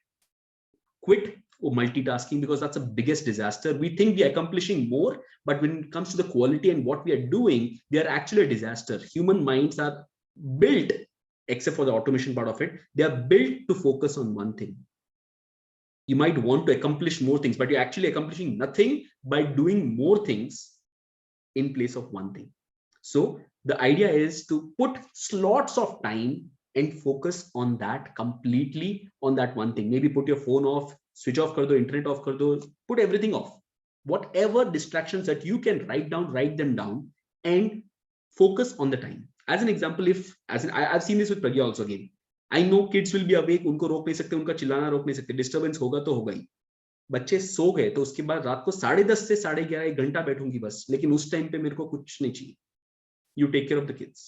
Quit multitasking, because that's the biggest disaster. We think we are accomplishing more, but when it comes to the quality and what we are doing, they are actually a disaster. Human minds are built, except for the automation part of it, they are built to focus on one thing. You might want to accomplish more things, but you're actually accomplishing nothing by doing more things in place of one thing. So the idea is to put slots of time and focus on that completely, on that one thing. Maybe put your phone off, switch off kar do, internet off kar do, put everything off. Whatever distractions that you can write them down and focus on the time. As an example, I've seen this with Pragya also again. I know kids will be awake, उनको रोक नहीं सकते, उनका चिल्लाना रोक नहीं सकते, disturbance होगा तो होगा ही. बच्चे सो गए तो उसके बाद रात को 10:30 से 11:30 1 घंटा बैठूंगी बस, लेकिन उस टाइम पे मेरे को कुछ नहीं चाहिए. You take care of the kids.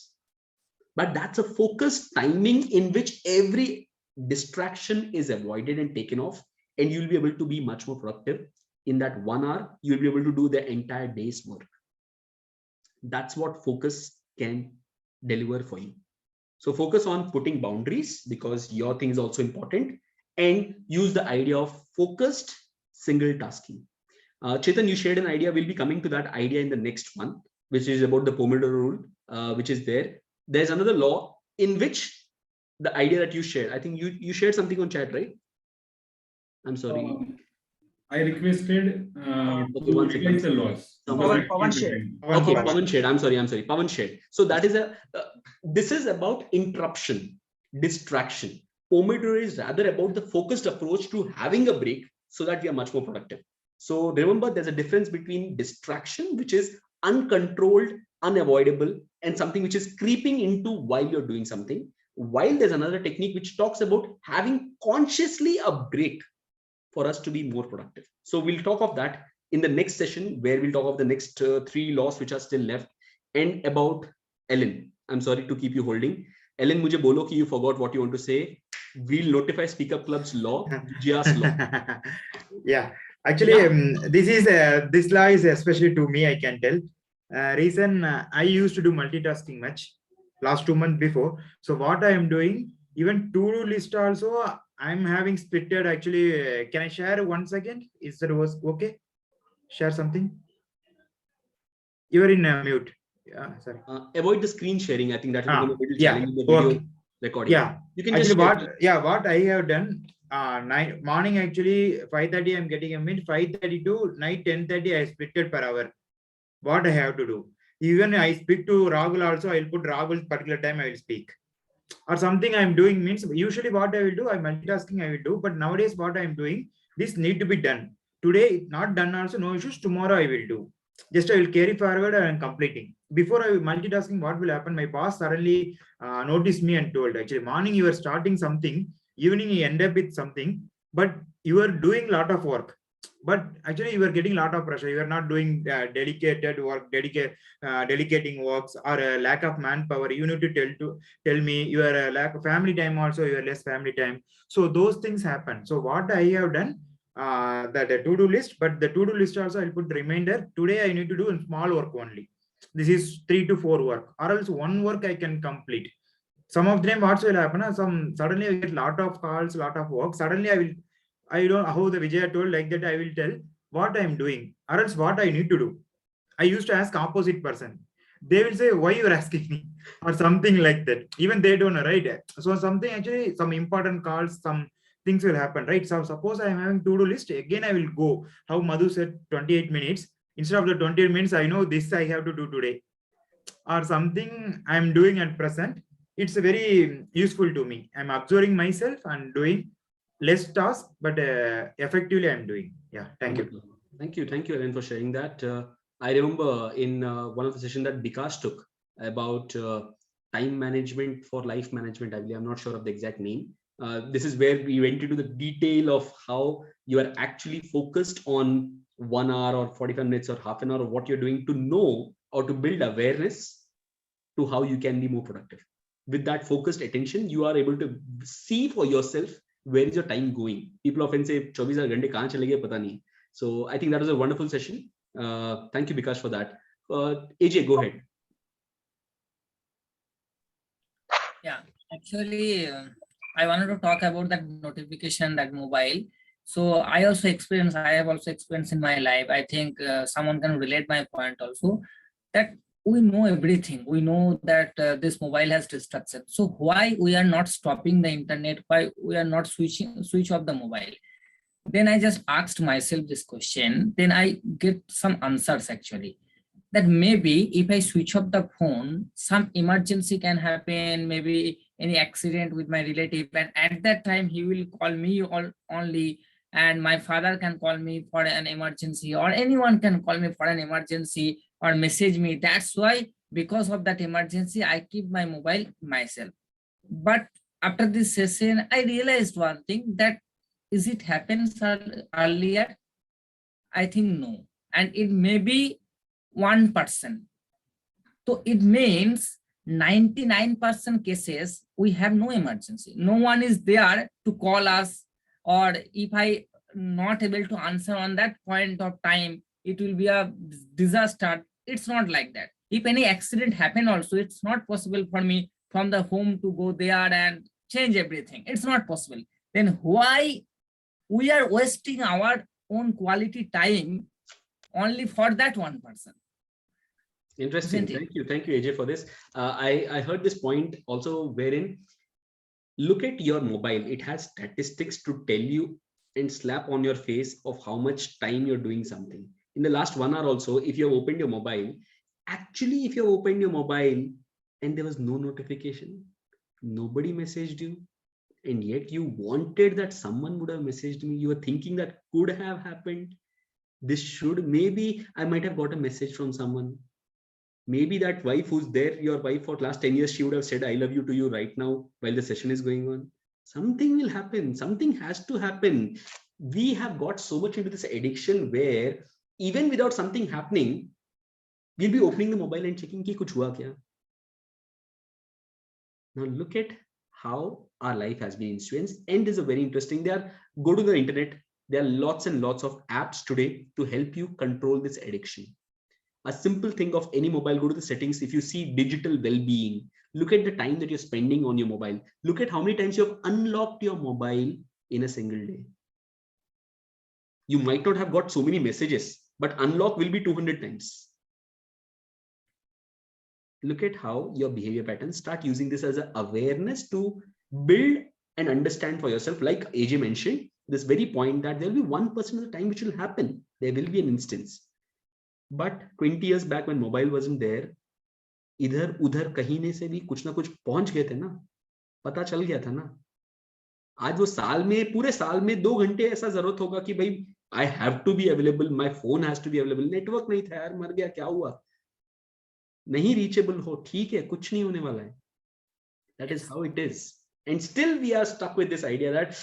But that's a focused timing in which every distraction is avoided and taken off, and you'll be able to be much more productive. In that 1 hour, you'll be able to do the entire day's work. That's what focus can deliver for you. So focus on putting boundaries, because your thing is also important, and use the idea of focused single tasking. Chetan, you shared an idea. We'll be coming to that idea in the next one, which is about the Pomodoro rule, which is there. There's another law in which the idea that you shared, I think you shared something on chat, right? I'm sorry. I requested okay, to one second. revise the laws. Pawan shared. Okay, Pawan shared. I'm sorry. Pawan shared. So that is this is about interruption, distraction. Pomodoro is rather about the focused approach to having a break so that we are much more productive. So remember, there's a difference between distraction, which is uncontrolled, unavoidable, and something which is creeping into while you're doing something. While there's another technique which talks about having consciously a break for us to be more productive. So we'll talk of that in the next session, where we'll talk of the next 3 laws which are still left, and about Ellen. I'm sorry to keep you holding. Ellen, mujhe bolo ki you forgot what you want to say. We'll notify Speak Up Club's law, Jia's law. Yeah, actually, this law is especially to me, I can tell. Reason I used to do multitasking much last 2 months before. So what I am doing, even to-do list also, I'm having splitted actually. Can I share 1 second? Is that was okay? Share something. You are in mute. Yeah, sorry. Avoid the screen sharing. I think that will be a challenge in the video recording. Yeah, you can actually just what I have done. Morning actually 5:30 I'm getting a meet, 5:30 to night 10:30 I splitted per hour. What I have to do. Even I speak to Rahul also, I'll put Rahul's particular time I will speak. Or something I'm doing means, usually what I will do, I'm multitasking I will do, but nowadays what I'm doing, this need to be done. Today, it's not done also, no issues, tomorrow I will do. Just I will carry forward and completing. Before I multitasking, what will happen? My boss suddenly noticed me and told, actually, morning you are starting something, evening you end up with something, but you are doing a lot of work. But actually you are getting a lot of pressure. You are not doing dedicated work, dedicating works, or a lack of manpower. You need to tell me you are a lack of family time also, you are less family time. So those things happen. So what I have done, that a to-do list, but the to-do list also I'll put reminder. Today I need to do in small work only. This is 3 to 4 work, or else 1 work I can complete. Some of them what will happen, some suddenly I get lot of calls, lot of work. Suddenly I don't know how the Vijaya told, like that I will tell what I am doing, or else what I need to do. I used to ask opposite person. They will say, why you are asking me, or something like that. Even they don't know, right? So something actually, some important calls, some things will happen, right? So suppose I am having to-do list, again I will go. How Madhu said 28 minutes. Instead of the 28 minutes, I know this I have to do today. Or something I am doing at present. It's very useful to me. I'm observing myself and doing less tasks, but effectively I'm doing. Yeah, thank you. Thank you, Ellen, for sharing that. I remember in one of the sessions that Bikash took about time management for life management. I believe, I'm not sure of the exact name. This is where we went into the detail of how you are actually focused on 1 hour or 45 minutes or half an hour of what you're doing to know or to build awareness to how you can be more productive. With that focused attention, you are able to see for yourself where is your time going. People often say 24 घंटे कहाँ चले गए पता नहीं. So I think that was a wonderful session. Thank you, Bikash, for that. AJ, go ahead. Yeah, actually, I wanted to talk about that notification, that mobile. So I have also experienced in my life. I think someone can relate my point also, that we know everything. We know that this mobile has distraction. So why we are not stopping the internet? Why we are not switch off the mobile? Then I just asked myself this question. Then I get some answers actually. that maybe if I switch off the phone, some emergency can happen, maybe any accident with my relative, and at that time he will call me only, and my father can call me for an emergency, or anyone can call me for an emergency or message me. That's why, because of that emergency, I keep my mobile myself. But after this session, I realized one thing, that is it happens earlier? I think no. And it may be 1%. So it means 99% cases, we have no emergency. No one is there to call us, or if I not able to answer on that point of time, it will be a disaster. It's not like that. If any accident happen also, it's not possible for me from the home to go there and change everything. It's not possible. Then why we are wasting our own quality time only for that 1%? Interesting. Thank you, AJ, for this. I heard this point also, wherein look at your mobile. It has statistics to tell you and slap on your face of how much time you're doing something. In the last 1 hour also, if you have opened your mobile, actually, if you have opened your mobile and there was no notification, nobody messaged you, and yet you wanted that someone would have messaged me, you were thinking that could have happened. This should, maybe I might have got a message from someone. Maybe that wife who's there, your wife for last 10 years, she would have said, I love you to you right now while the session is going on. Something will happen. Something has to happen. We have got so much into this addiction where even without something happening, we'll be opening the mobile and checking ki kuch hua kya. Now look at how our life has been influenced. And this is a very interesting, go to the internet. There are lots and lots of apps today to help you control this addiction. A simple thing of any mobile, go to the settings. If you see digital well-being, look at the time that you're spending on your mobile. Look at how many times you have unlocked your mobile in a single day. You might not have got so many messages, but unlock will be 200 times. Look at how your behavior patterns, start using this as an awareness to build and understand for yourself. Like AJ mentioned, this very point that there will be 1% of the time which will happen. There will be an instance. But 20 years back when mobile wasn't there, इधर उधर कहीं से भी कुछ ना कुछ पहुंच गए थे ना, पता चल गया था ना. आज वो साल में, पूरे साल में 2 घंटे ऐसा जरूरत होगा कि भाई I have to be available, my phone has to be available. Network नहीं था यार, मर गया, क्या हुआ, नहीं रीचेबल हो, ठीक है, कुछ नहीं होने वाला है. That is how it is. And still we are stuck with this idea that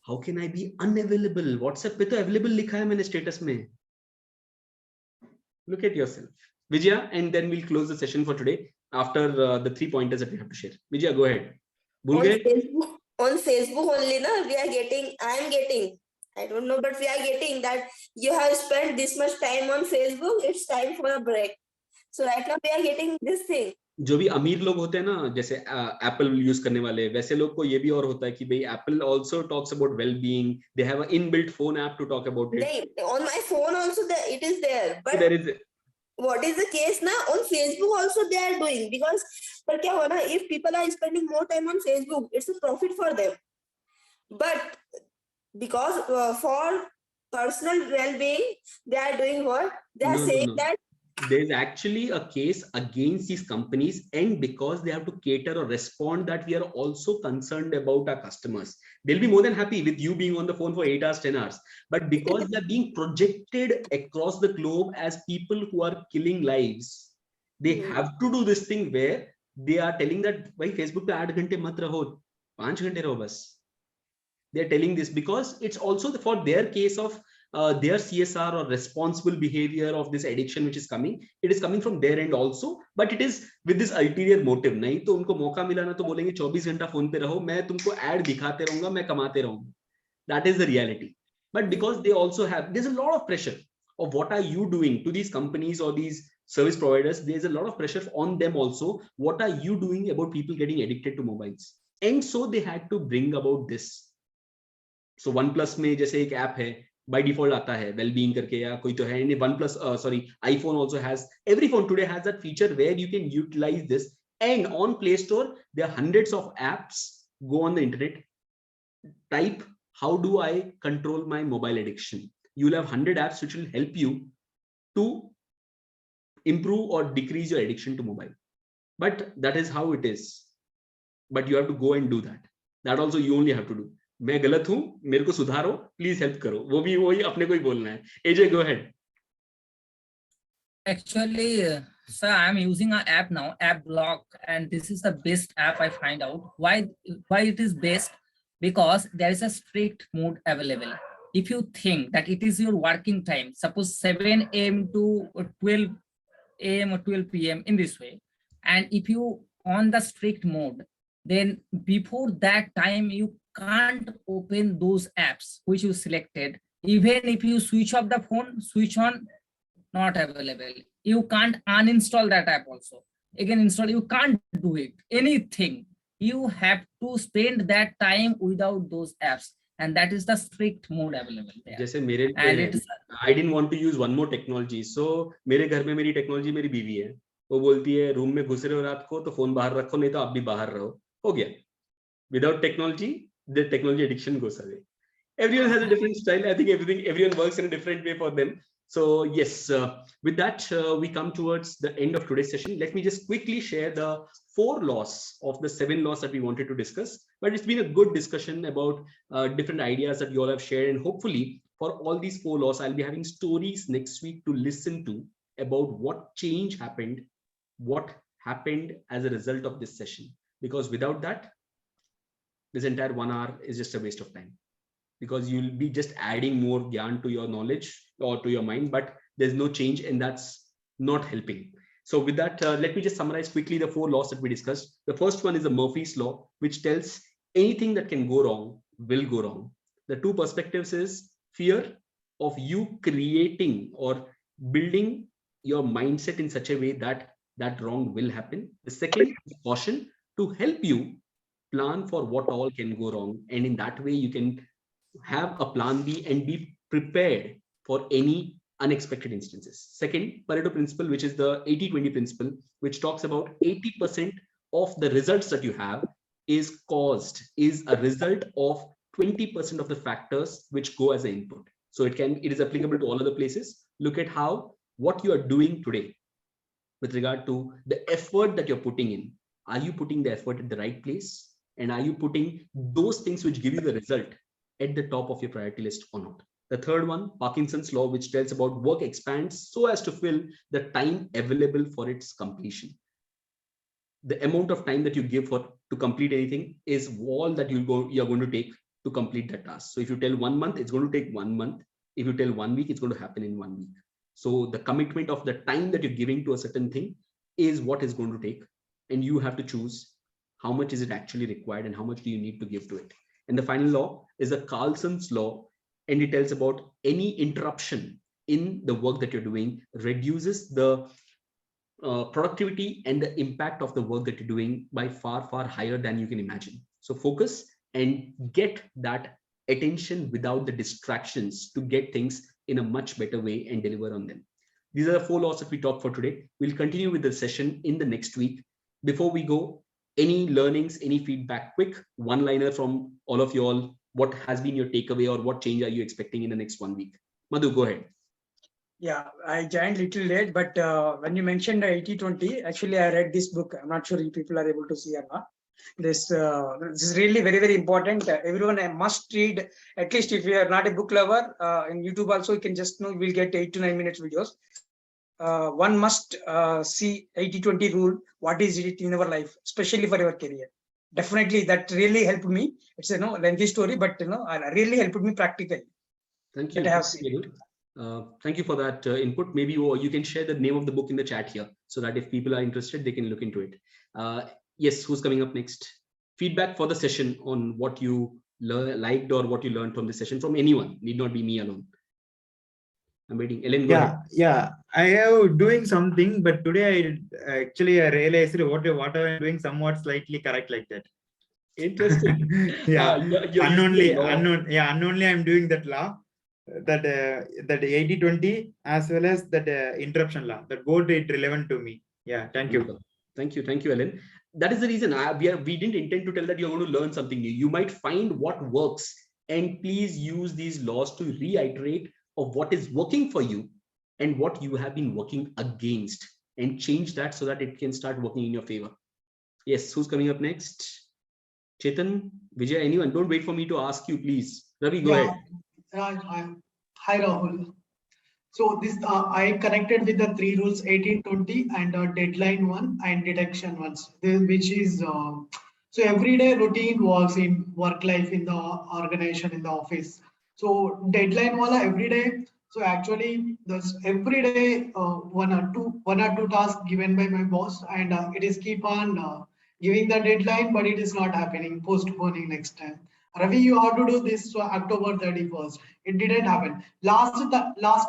how can I be unavailable? WhatsApp पे तो available लिखा है मैंने status में. Look at yourself, Vijaya, and then we'll close the session for today after the 3 pointers that we have to share. Vijaya, go ahead. On Facebook only, na, we are getting, I don't know, but we are getting that you have spent this much time on Facebook, it's time for a break. So right now we are getting this thing. जो भी अमीर लोग होते हैं ना, जैसे Apple use करने वाले, वैसे लोग को ये भी और होता है कि भाई Apple also talks about well-being. They have an inbuilt phone app to talk about it. On my phone also it is there, but there is what is the case now? On Facebook also they are doing, because but kya hua na, if people are spending more time on Facebook, it's a profit for them. But because for personal well-being, they are doing what? They are saying that there's actually a case against these companies, and because they have to cater or respond that we are also concerned about our customers. They'll be more than happy with you being on the phone for 8 hours, 10 hours. But because they are being projected across the globe as people who are killing lives, they have to do this thing where they are telling that, why Facebook pe 8 ghante mat raho, 5 ghante raho bas. They're telling this because it's also for their case of their CSR or responsible behavior of this addiction which is coming. It is coming from their end also, but it is with this ulterior motive. नहीं तो उनको मौका मिला ना तो बोलेंगे 24 घंटा phone पे रहो, मैं तुमको ad दिखाते रहूंगा, मैं कमाते रहूंगा. That is the reality. But because they also have, there's a lot of pressure of what are you doing to these companies or these service providers. There's a lot of pressure on them also. What are you doing about people getting addicted to mobiles? And so they had to bring about this. So OnePlus में जैसे एक app है, by default आता है well-being करके, या कोई तो है, OnePlus, iPhone also has, every phone today has that feature where you can utilize this. And on Play Store, there are hundreds of apps. Go on the internet, type, how do I control my mobile addiction? You'll have 100 apps which will help you to improve or decrease your addiction to mobile. But that is how it is. But you have to go and do that. That also you only have to do. मैं गलत हूं, मेरे को सुधारो, please help करो. वो भी वही अपने को ही बोलना है. AJ, go ahead. Actually, sir, I'm using an app now, App Block, and this is the best app I find out. Why it is best? Because there is a strict mode available. If you think that it is your working time, suppose 7 a.m. to 12 a.m. or 12 p.m. in this way, and if you on the strict mode, then before that time you can't open those apps which you selected. Even if you switch off the phone, switch on, not available. You can't uninstall that app also. Again, install, you can't do it. Anything. You have to spend that time without those apps. And that is the strict mode available there. जैसे मेरे I didn't want to use one more technology. So मेरे घर में मेरी technology मेरी बीवी है. वो बोलती है रूम में घुस रहे हो रात को तो फोन बाहर रखो, नहीं तो आप भी बाहर रहो. हो गया. Without technology, the technology addiction goes away. Everyone has a different style. I think everyone works in a different way for them. So yes, with that, we come towards the end of today's session. Let me just quickly share the 4 laws of the 7 laws that we wanted to discuss. But it's been a good discussion about different ideas that you all have shared. And hopefully for all these 4 laws, I'll be having stories next week to listen to about what change happened, what happened as a result of this session. Because without that, this entire 1 hour is just a waste of time. Because you'll be just adding more gyan to your knowledge or to your mind, but there's no change, and that's not helping. So with that, let me just summarize quickly the 4 laws that we discussed. The first one is the Murphy's Law, which tells anything that can go wrong will go wrong. The 2 perspectives is fear of you creating or building your mindset in such a way that that wrong will happen. The second is caution, to help you plan for what all can go wrong. And in that way, you can have a plan B and be prepared for any unexpected instances. Second, Pareto Principle, which is the 80-20 principle, which talks about 80% of the results that you have is a result of 20% of the factors which go as an input. So it is applicable to all other places. Look at what you are doing today with regard to the effort that you're putting in. Are you putting the effort at the right place? And are you putting those things which give you the result at the top of your priority list or not? The third one, Parkinson's law, which tells about work expands so as to fill the time available for its completion. The amount of time that you give to complete anything is all that you're going to take to complete that task. So if you tell 1 month, it's going to take 1 month. If you tell 1 week, it's going to happen in 1 week. So the commitment of the time that you're giving to a certain thing is what is going to take. And you have to choose how much is it actually required and how much do you need to give to it. And the final law is the Carlson's law, and it tells about any interruption in the work that you're doing reduces the productivity and the impact of the work that you're doing by far, far higher than you can imagine. So focus and get that attention without the distractions to get things in a much better way and deliver on them. These are the 4 laws that we talked for today. We'll continue with the session in the next week. Before we go, any learnings, any feedback, quick one-liner from all of you all. What has been your takeaway or what change are you expecting in the next 1 week? Madhu, go ahead. Yeah, I joined little late, but when you mentioned 80-20, actually I read this book. I'm not sure if people are able to see or not. This is really very, very important. Everyone must read, at least if you are not a book lover, in YouTube also you can just know you will get 8 to 9 minutes videos. One must see 80-20 rule. What is it in our life, especially for your career? Definitely, that really helped me. It's a lengthy story, but really helped me practically. Thank you. Thank you for that input. Maybe you can share the name of the book in the chat here, so that if people are interested, they can look into it. Yes, who's coming up next? Feedback for the session on what you liked or what you learned from the session from anyone. Need not be me alone. I'm waiting. Ellen, go ahead. Yeah. I am doing something, but today I realized what I'm doing somewhat slightly correct like that. Interesting. Unknownly I'm doing that law, that 80-20 as well as that interruption law. That both is relevant to me. Yeah, thank you. Thank you, Ellen. That is the reason we didn't intend to tell that you're going to learn something new. You might find what works, and please use these laws to reiterate of what is working for you and what you have been working against. and change that so that it can start working in your favor. Yes, who's coming up next? Chetan, Vijay, anyone? Don't wait for me to ask you, please. Ravi, go ahead. Raj, hi Rahul. So this I connected with the 3 rules 1820 and deadline 1 and deduction 1, which is so everyday routine works in work life in the organization in the office. So deadline wala every day. So actually there's every day one or two tasks given by my boss, and it is keep on giving the deadline, but it is not happening, postponing next time. Ravi, you have to do this October 31st. It didn't happen. Last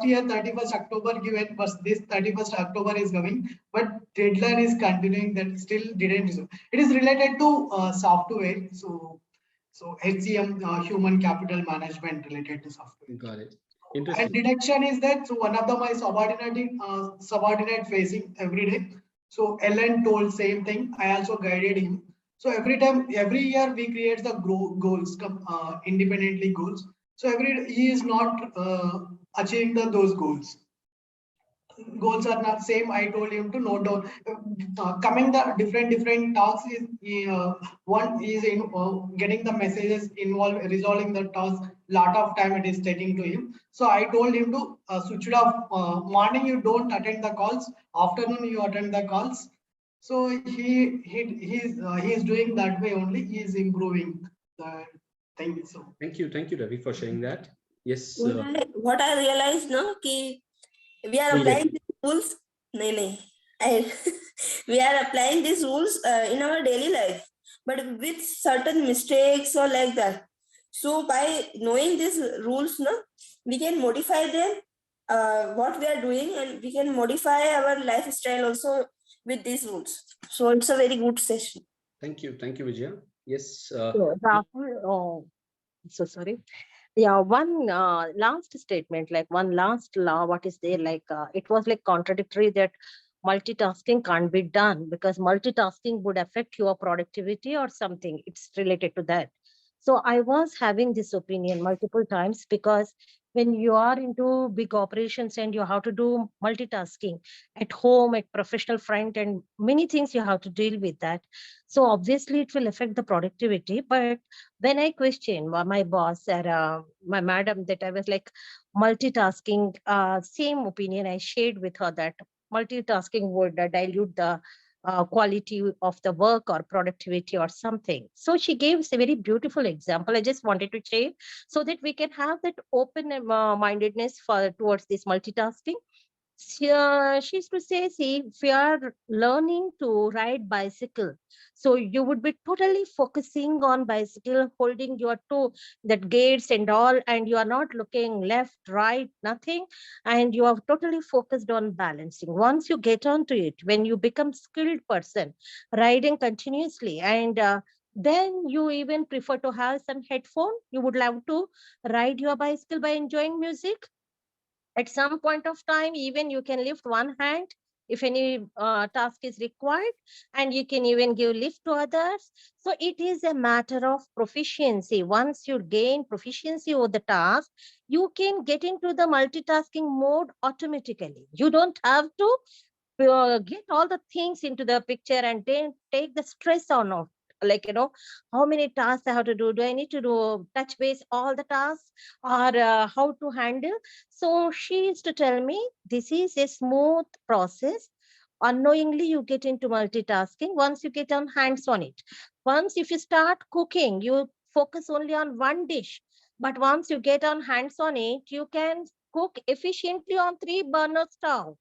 year, 31st October given, but this 31st October is coming, but deadline is continuing, that still didn't. It is related to software. So HCM, human capital management related to software. Got it. And deduction is that, so one of the my subordinate facing every day. So Ellen told same thing. I also guided him. So every year we create the goals, independently goals. So he is not achieving those goals. Goals are not same. I told him to note down. Coming the different tasks is one is in getting the messages involved, resolving the task. Lot of time it is taking to him. So I told him to switch it off. Morning you don't attend the calls. Afternoon you attend the calls. So he's doing that way only. He is improving the thing. So thank you, Ravi, for sharing that. Yes. What I realized now, ki we are applying these rules. We are applying these rules in our daily life, but with certain mistakes or like that. So by knowing these rules, no, we can modify them, what we are doing, and we can modify our lifestyle also with these rules. So it's a very good session. Thank you, Vijaya. Yes. Rahul, so sorry. Yeah, one last statement, like one last law, what is there, like it was like contradictory that multitasking can't be done because multitasking would affect your productivity or something. It's related to that. So I was having this opinion multiple times because when you are into big operations and you have to do multitasking at home, at professional front, and many things you have to deal with that. So obviously it will affect the productivity. But when I questioned my boss or my madam that I was like multitasking, same opinion I shared with her that multitasking would dilute the quality of the work or productivity or something. So she gave us a very beautiful example. I just wanted to share so that we can have that open mindedness towards this multitasking. She used to say, see, if you are learning to ride bicycle, so you would be totally focusing on bicycle, holding your toe, that gates and all, and you are not looking left, right, nothing, and you are totally focused on balancing. Once you get onto it, when you become skilled person, riding continuously, and then you even prefer to have some headphone, you would love to ride your bicycle by enjoying music. At some point of time, even you can lift one hand if any task is required, and you can even give lift to others. So it is a matter of proficiency. Once you gain proficiency over the task, you can get into the multitasking mode automatically. You don't have to get all the things into the picture and then take the stress on of, like, how many tasks I have to do I need to do touch base all the tasks, or how to handle. So she used to tell me this is a smooth process. Unknowingly you get into multitasking once you get on hands on it. Once if you start cooking, you focus only on one dish, but once you get on hands on it, you can cook efficiently on 3 burner stove,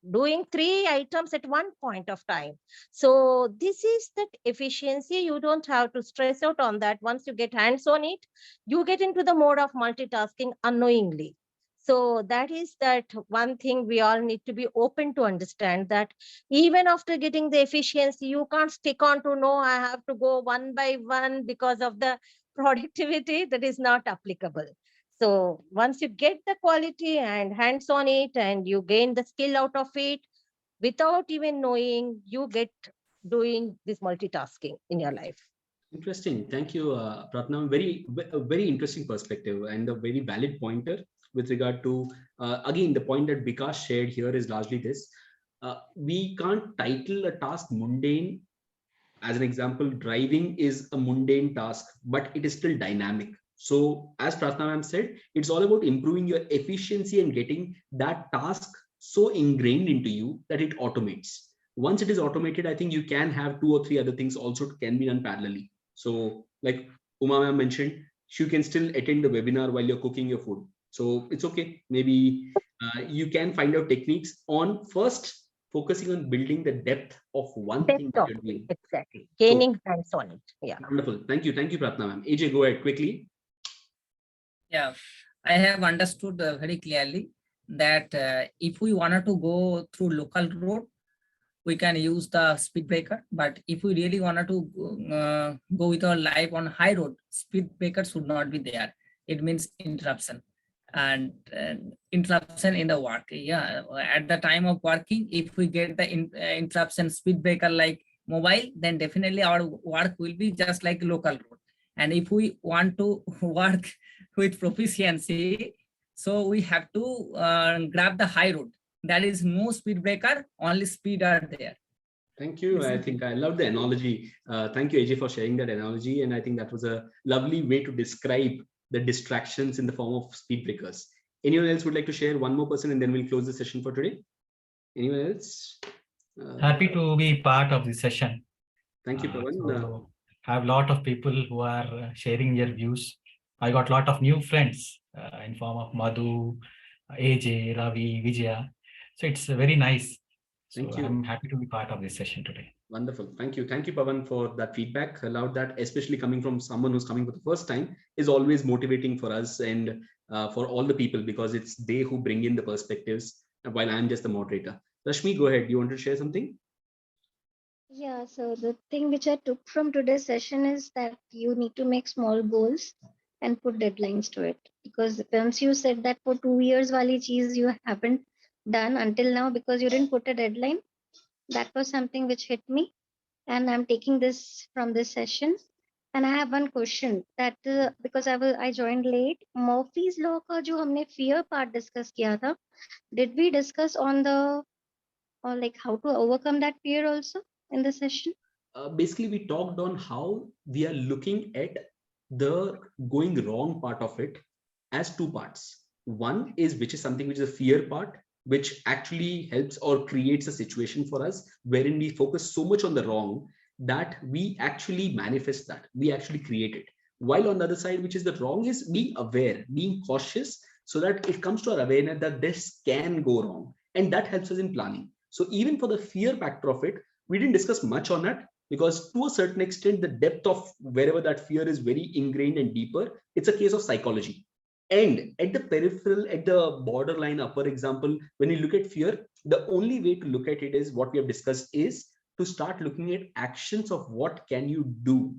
doing 3 items at one point of time. So this is that efficiency. You don't have to stress out on that. Once you get hands on it, you get into the mode of multitasking unknowingly. So that is that one thing we all need to be open to understand, that even after getting the efficiency, you can't stick on to, no, I have to go one by one because of the productivity. That is not applicable. So once you get the quality and hands on it and you gain the skill out of it, without even knowing, you get doing this multitasking in your life. Interesting. Thank you, Pratnam. Very interesting perspective and a very valid pointer with regard to, again, the point that Bikash shared here is largely this. we can't title a task mundane. As an example, driving is a mundane task, but it is still dynamic. So as Pratna ma'am said, it's all about improving your efficiency and getting that task so ingrained into you that it automates. Once it is automated, I think you can have 2 or 3 other things also can be done parallelly. So like Uma ma'am mentioned, you can still attend the webinar while you're cooking your food. So it's okay. Maybe you can find out techniques on first focusing on building the depth of one thing that you're doing. Exactly. Gaining hands on it. Yeah. Wonderful. Thank you. Thank you, Pratna ma'am. AJ, go ahead quickly. Yeah, I have understood very clearly that if we wanted to go through local road, we can use the speed breaker. But if we really wanted to go with our life on high road, speed breaker should not be there. It means interruption. And interruption in the work. Yeah, at the time of working, if we get the interruption speed breaker like mobile, then definitely our work will be just like local road. And if we want to work with proficiency, so we have to grab the high road. That is no speed breaker, only speed are there. Thank you. I think I love the analogy. Thank you, AJ, for sharing that analogy. And I think that was a lovely way to describe the distractions in the form of speed breakers. Anyone else would like to share? One more person and then we'll close the session for today. Anyone else? Happy to be part of this session. Thank you, Pawan. So have a lot of people who are sharing their views. I got a lot of new friends in form of Madhu, AJ, Ravi, Vijaya. So it's very nice. Thank So you. I'm happy to be part of this session today. Wonderful. Thank you. Thank you, Pawan, for that feedback. Allowed that, especially coming from someone who's coming for the first time, is always motivating for us and for all the people, because it's they who bring in the perspectives while I'm just the moderator. Rashmi, go ahead. You want to share something? Yeah, so the thing which I took from today's session is that you need to make small goals and put deadlines to it. Because once you said that for 2 years, wali cheese you haven't done until now because you didn't put a deadline, that was something which hit me. And I'm taking this from this session. And I have one question that because I joined late, Murphy's law ka jo humne fear part discuss kiya tha, did we discuss on the or like how to overcome that fear also in the session? Basically, we talked on how we are looking at the going wrong part of it as 2 parts. One is which is something which is a fear part, which actually helps or creates a situation for us wherein we focus so much on the wrong that we actually manifest that, we actually create it. While on the other side, which is the wrong, is being aware, being cautious, so that it comes to our awareness that this can go wrong, and that helps us in planning. So even for the fear factor of it, we didn't discuss much on that, because to a certain extent, the depth of wherever that fear is very ingrained and deeper, it's a case of psychology. And at the peripheral, at the borderline upper example, when you look at fear, the only way to look at it is what we have discussed is to start looking at actions of what can you do,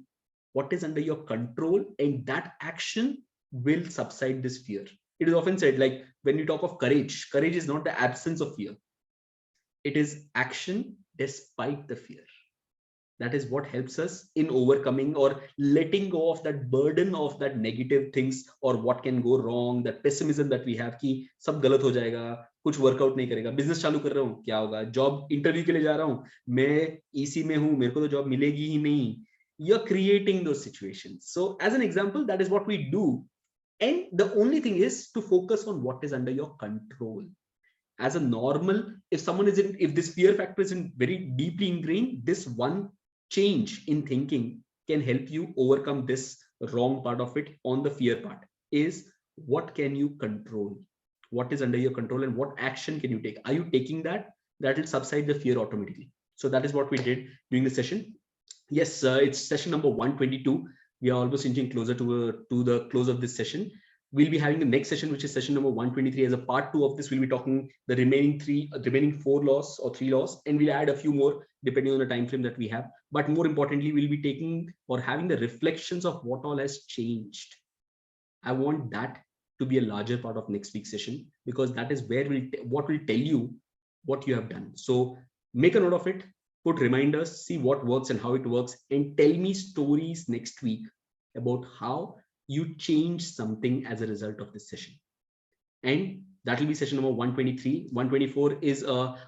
what is under your control, and that action will subside this fear. It is often said, like when you talk of courage, courage is not the absence of fear. It is action despite the fear. That is what helps us in overcoming or letting go of that burden of that negative things or what can go wrong, that pessimism that we have कि सब गलत हो जाएगा, कुछ workout नहीं करेगा, business चालू कर रहा हूँ क्या होगा, जॉब इंटरव्यू के लिए जा रहा हूँ, मैं ईसी में हूँ, मेरे को तो जॉब मिलेगी ही नहीं. You're creating those situations. So as an example, that is what we do, and the only thing is to focus on what is under your control. As a normal, if someone is in, if this fear factor is in very deeply ingrained, this one change in thinking can help you overcome this wrong part of it. On the fear part is what can you control, what is under your control, and what action can you take. Are you taking that? That will subside the fear automatically. So that is what we did during the session. Yes, it's session number 122. We are almost inching closer to the close of this session. We'll be having the next session, which is session number 123. As a part 2 of this, we'll be talking the remaining 4 laws or 3 laws, and we'll add a few more depending on the time frame that we have. But more importantly, we'll be taking or having the reflections of what all has changed. I want that to be a larger part of next week's session, because that is where what will tell you what you have done. So make a note of it, put reminders, see what works and how it works, and tell me stories next week about how you change something as a result of this session. And That will be session number 123. 124 is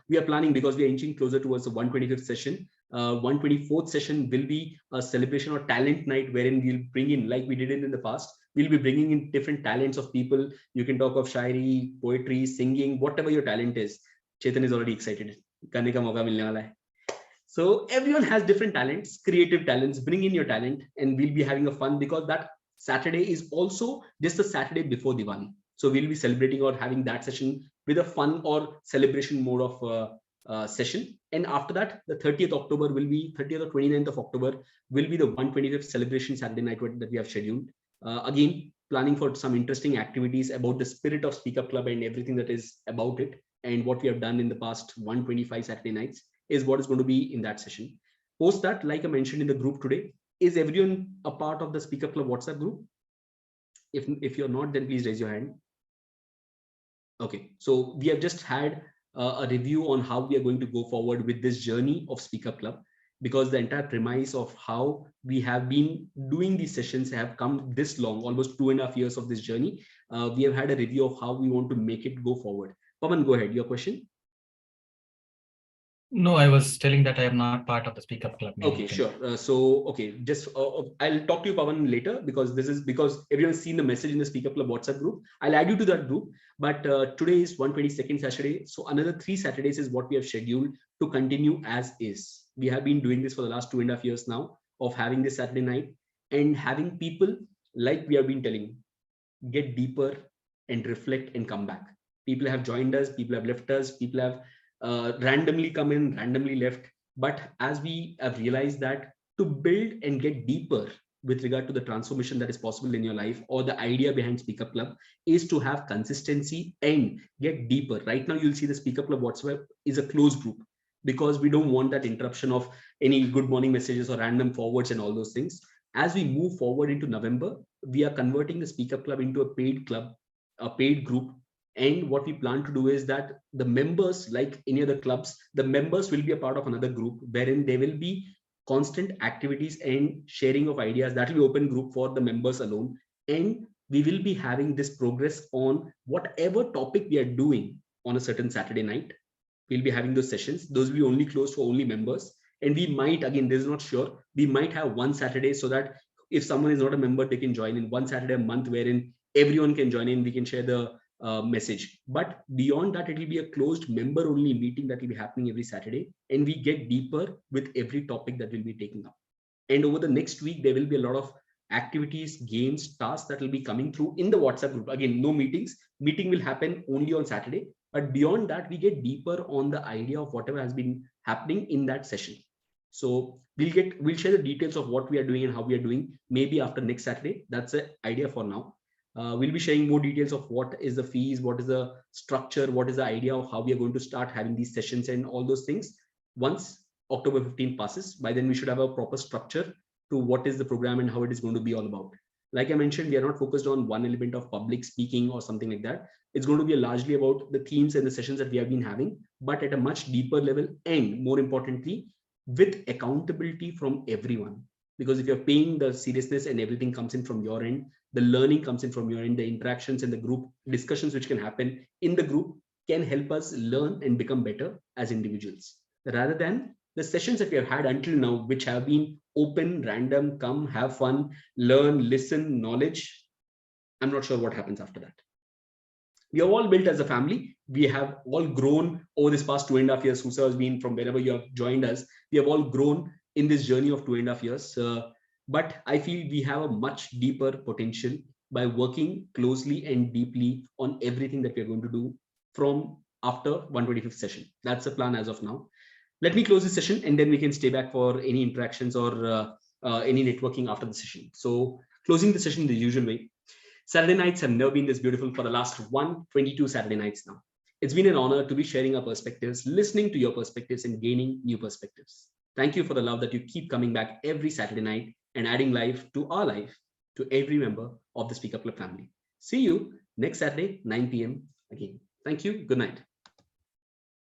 we are planning, because we are inching closer towards the 125th session. 124th session will be a celebration or talent night, wherein we'll bring in, like we did it in the past, we'll be bringing in different talents of people. You can talk of shairi, poetry, singing, whatever your talent is. Chetan is already excited. Karne ka mauka milne wala hai. So everyone has different talents, creative talents. Bring in your talent, and we'll be having a fun, because that Saturday is also just the Saturday before Diwali. So we'll be celebrating or having that session with a fun or celebration mode of session. And after that, the 30th October will be 30th or 29th of October will be the 125th celebration Saturday night that we have scheduled. Again, planning for some interesting activities about the spirit of Speak Up Club and everything that is about it, and what we have done in the past 125 Saturday nights is what is going to be in that session. Post that, like I mentioned in the group today, is everyone a part of the Speak Up Club WhatsApp group? If you're not, then please raise your hand. Okay, so we have just had a review on how we are going to go forward with this journey of Speak Up Club, because the entire premise of how we have been doing these sessions have come this long, almost 2.5 years of this journey. We have had a review of how we want to make it go forward. Pawan, go ahead, your question. No, I was telling that I am not part of the Speak Up Club. Okay, sure. Okay, just I'll talk to you, Pawan, later, because this is because everyone's seen the message in the Speak Up Club WhatsApp group. I'll add you to that group. But today is 122nd Saturday, so another 3 Saturdays is what we have scheduled to continue as is. We have been doing this for the last 2.5 years now of having this Saturday night and having people, like we have been telling, get deeper and reflect and come back. People have joined us, people have left us, people have randomly come in, randomly left. But as we have realized that to build and get deeper with regard to the transformation that is possible in your life, or the idea behind Speak Up Club is to have consistency and get deeper. Right now, you'll see the Speak Up Club WhatsApp is a closed group, because we don't want that interruption of any good morning messages or random forwards and all those things. As we move forward into November, we are converting the Speak Up Club into a paid club, a paid group. And what we plan to do is that the members, like any other clubs, the members will be a part of another group wherein there will be constant activities and sharing of ideas. That will be open group for the members alone. And we will be having this progress on whatever topic we are doing on a certain Saturday night. We'll be having those sessions. Those will be only closed for only members. And we might, again, this is not sure, we might have one Saturday so that if someone is not a member, they can join in one Saturday a month wherein everyone can join in. We can share the message. But beyond that, it will be a closed member only meeting that will be happening every Saturday, and we get deeper with every topic that will be taken up. And over the next week, there will be a lot of activities, games, tasks that will be coming through in the WhatsApp group. Again, no meetings. Meeting will happen only on Saturday, but beyond that, we get deeper on the idea of whatever has been happening in that session. So we'll share the details of what we are doing and how we are doing maybe after next Saturday. That's the idea for now. We'll be sharing more details of what is the fees, what is the structure, what is the idea of how we are going to start having these sessions and all those things. Once October 15 passes, by then we should have a proper structure to what is the program and how it is going to be all about. Like I mentioned, we are not focused on one element of public speaking or something like that. It's going to be largely about the themes and the sessions that we have been having, but at a much deeper level, and more importantly, with accountability from everyone. Because if you're paying, the seriousness and everything comes in from your end, the learning comes in from your end, the interactions and the group discussions which can happen in the group can help us learn and become better as individuals, rather than the sessions that we have had until now, which have been open, random, come, have fun, learn, listen, knowledge. I'm not sure what happens after that. We are all built as a family. We have all grown over this past 2.5 years. Husa has been from wherever you have joined us. We have all grown in this journey of 2.5 years. But I feel we have a much deeper potential by working closely and deeply on everything that we're going to do from after 125th session. That's the plan as of now. Let me close this session, and then we can stay back for any interactions or any networking after the session. So closing the session the usual way. Saturday nights have never been this beautiful for the last 122 Saturday nights now. It's been an honor to be sharing our perspectives, listening to your perspectives, and gaining new perspectives. Thank you for the love that you keep coming back every Saturday night and adding life to our life, to every member of the Speak Up Club family. See you next Saturday, 9 p.m. again. Thank you. Good night.